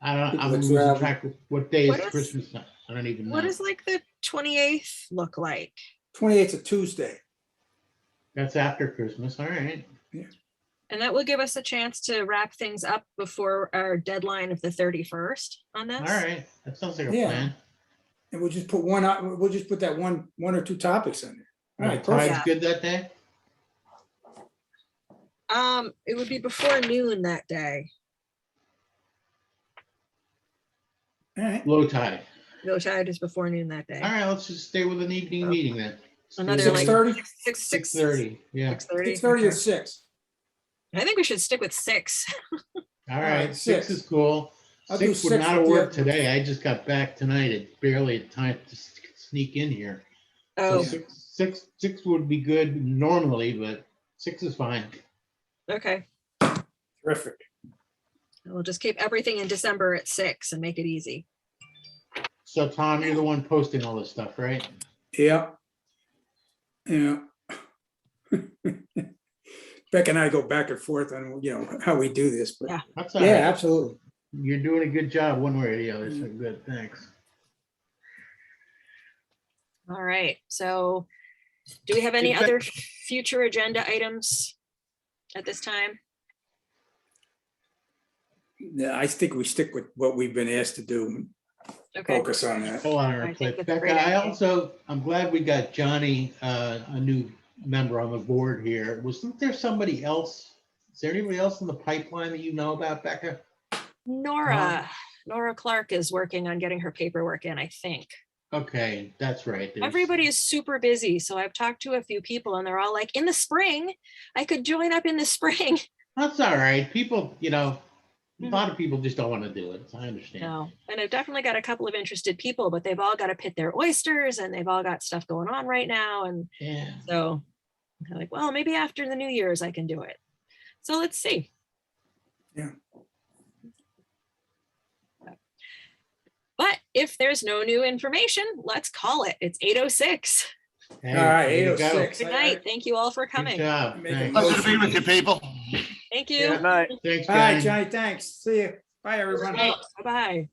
[SPEAKER 8] I'm
[SPEAKER 1] People
[SPEAKER 8] losing
[SPEAKER 1] travel.
[SPEAKER 8] track of what day
[SPEAKER 4] What
[SPEAKER 8] is
[SPEAKER 4] is-
[SPEAKER 8] Christmas. I don't even know.
[SPEAKER 4] what does like the 28th look like?
[SPEAKER 1] 28th is a Tuesday.
[SPEAKER 8] That's after Christmas, all right.
[SPEAKER 4] And that will give us a chance to wrap things up before our deadline of the 31st on this.
[SPEAKER 8] All right, that sounds like a
[SPEAKER 1] Yeah.
[SPEAKER 8] plan.
[SPEAKER 1] And we'll just put we'll just put that one or two topics in there. All right,
[SPEAKER 8] Tide's
[SPEAKER 1] perfect.
[SPEAKER 8] good that day?
[SPEAKER 4] It would be before noon that day.
[SPEAKER 1] All right.
[SPEAKER 8] Low tide.
[SPEAKER 4] No tide is before noon that day.
[SPEAKER 8] All right, let's just stay with an evening
[SPEAKER 4] Oh.
[SPEAKER 8] meeting then.
[SPEAKER 4] Another like
[SPEAKER 1] 6:30?
[SPEAKER 8] 6:30, yeah.
[SPEAKER 4] 6:30.
[SPEAKER 1] 6:30 or
[SPEAKER 4] Okay.
[SPEAKER 1] 6.
[SPEAKER 4] I think we should stick with 6.
[SPEAKER 8] All
[SPEAKER 1] right,
[SPEAKER 8] right, 6
[SPEAKER 1] 6.
[SPEAKER 8] is cool.
[SPEAKER 1] I'll do
[SPEAKER 8] 6 would
[SPEAKER 1] 6
[SPEAKER 8] not have
[SPEAKER 1] with the
[SPEAKER 8] worked
[SPEAKER 1] other-
[SPEAKER 8] today. I just got back tonight. It barely had time to sneak in here. So
[SPEAKER 4] Oh,
[SPEAKER 8] 6 would be good normally, but 6 is fine.
[SPEAKER 4] okay.
[SPEAKER 1] Terrific.
[SPEAKER 4] We'll just keep everything in December at 6 and make it easy.
[SPEAKER 8] So Tom, you're the one posting all this stuff, right?
[SPEAKER 1] Yeah. Yeah. Beck and I go back and forth on, how we do this, but
[SPEAKER 4] Yeah.
[SPEAKER 8] That's all
[SPEAKER 1] yeah,
[SPEAKER 8] right.
[SPEAKER 1] absolutely.
[SPEAKER 8] You're doing a good job one way or the other, so good, thanks.
[SPEAKER 4] All right, so do we have any
[SPEAKER 8] Did Beck-
[SPEAKER 4] other future agenda items at this time?
[SPEAKER 1] Yeah, I think we stick with what we've been asked to do.
[SPEAKER 4] Okay,
[SPEAKER 1] Focus on that.
[SPEAKER 8] Hold on,
[SPEAKER 4] I
[SPEAKER 8] real
[SPEAKER 4] think
[SPEAKER 8] quick.
[SPEAKER 4] that's a great
[SPEAKER 8] Becca,
[SPEAKER 4] idea.
[SPEAKER 8] I'm glad we got Johnny, a new member on the board here. Wasn't there somebody else? Is there anybody else in the pipeline that you know about, Becca?
[SPEAKER 4] Nora Clark is working on getting her paperwork in, I think.
[SPEAKER 8] Okay, that's right. There's-
[SPEAKER 4] Everybody is super busy, so I've talked to a few people and they're all like, in the spring, I could join up in the spring.
[SPEAKER 8] That's all right. People, a lot of people just don't want to do it. I understand.
[SPEAKER 4] No, and I've definitely got a couple of interested people, but they've all got to pit their oysters and they've all got stuff going on right now. And
[SPEAKER 8] Yeah.
[SPEAKER 4] so I'm like, well, maybe after the New Year's I can do it. So let's see.
[SPEAKER 1] Yeah.
[SPEAKER 4] But if there's no new information, let's call it. It's 8:06.
[SPEAKER 8] Hey,
[SPEAKER 1] All right,
[SPEAKER 8] way to go.
[SPEAKER 1] 8:06.
[SPEAKER 4] Good night. Thank you all for
[SPEAKER 8] Good
[SPEAKER 4] coming.
[SPEAKER 8] job.
[SPEAKER 1] Make a
[SPEAKER 8] Thanks.
[SPEAKER 9] Pleasure to be with you, people.
[SPEAKER 4] Thank you.
[SPEAKER 8] Yeah.
[SPEAKER 12] Good night.
[SPEAKER 8] Thanks,
[SPEAKER 1] All right,
[SPEAKER 8] Johnny.
[SPEAKER 1] Johnny, thanks. See you. Bye, everyone.
[SPEAKER 4] Bye-bye.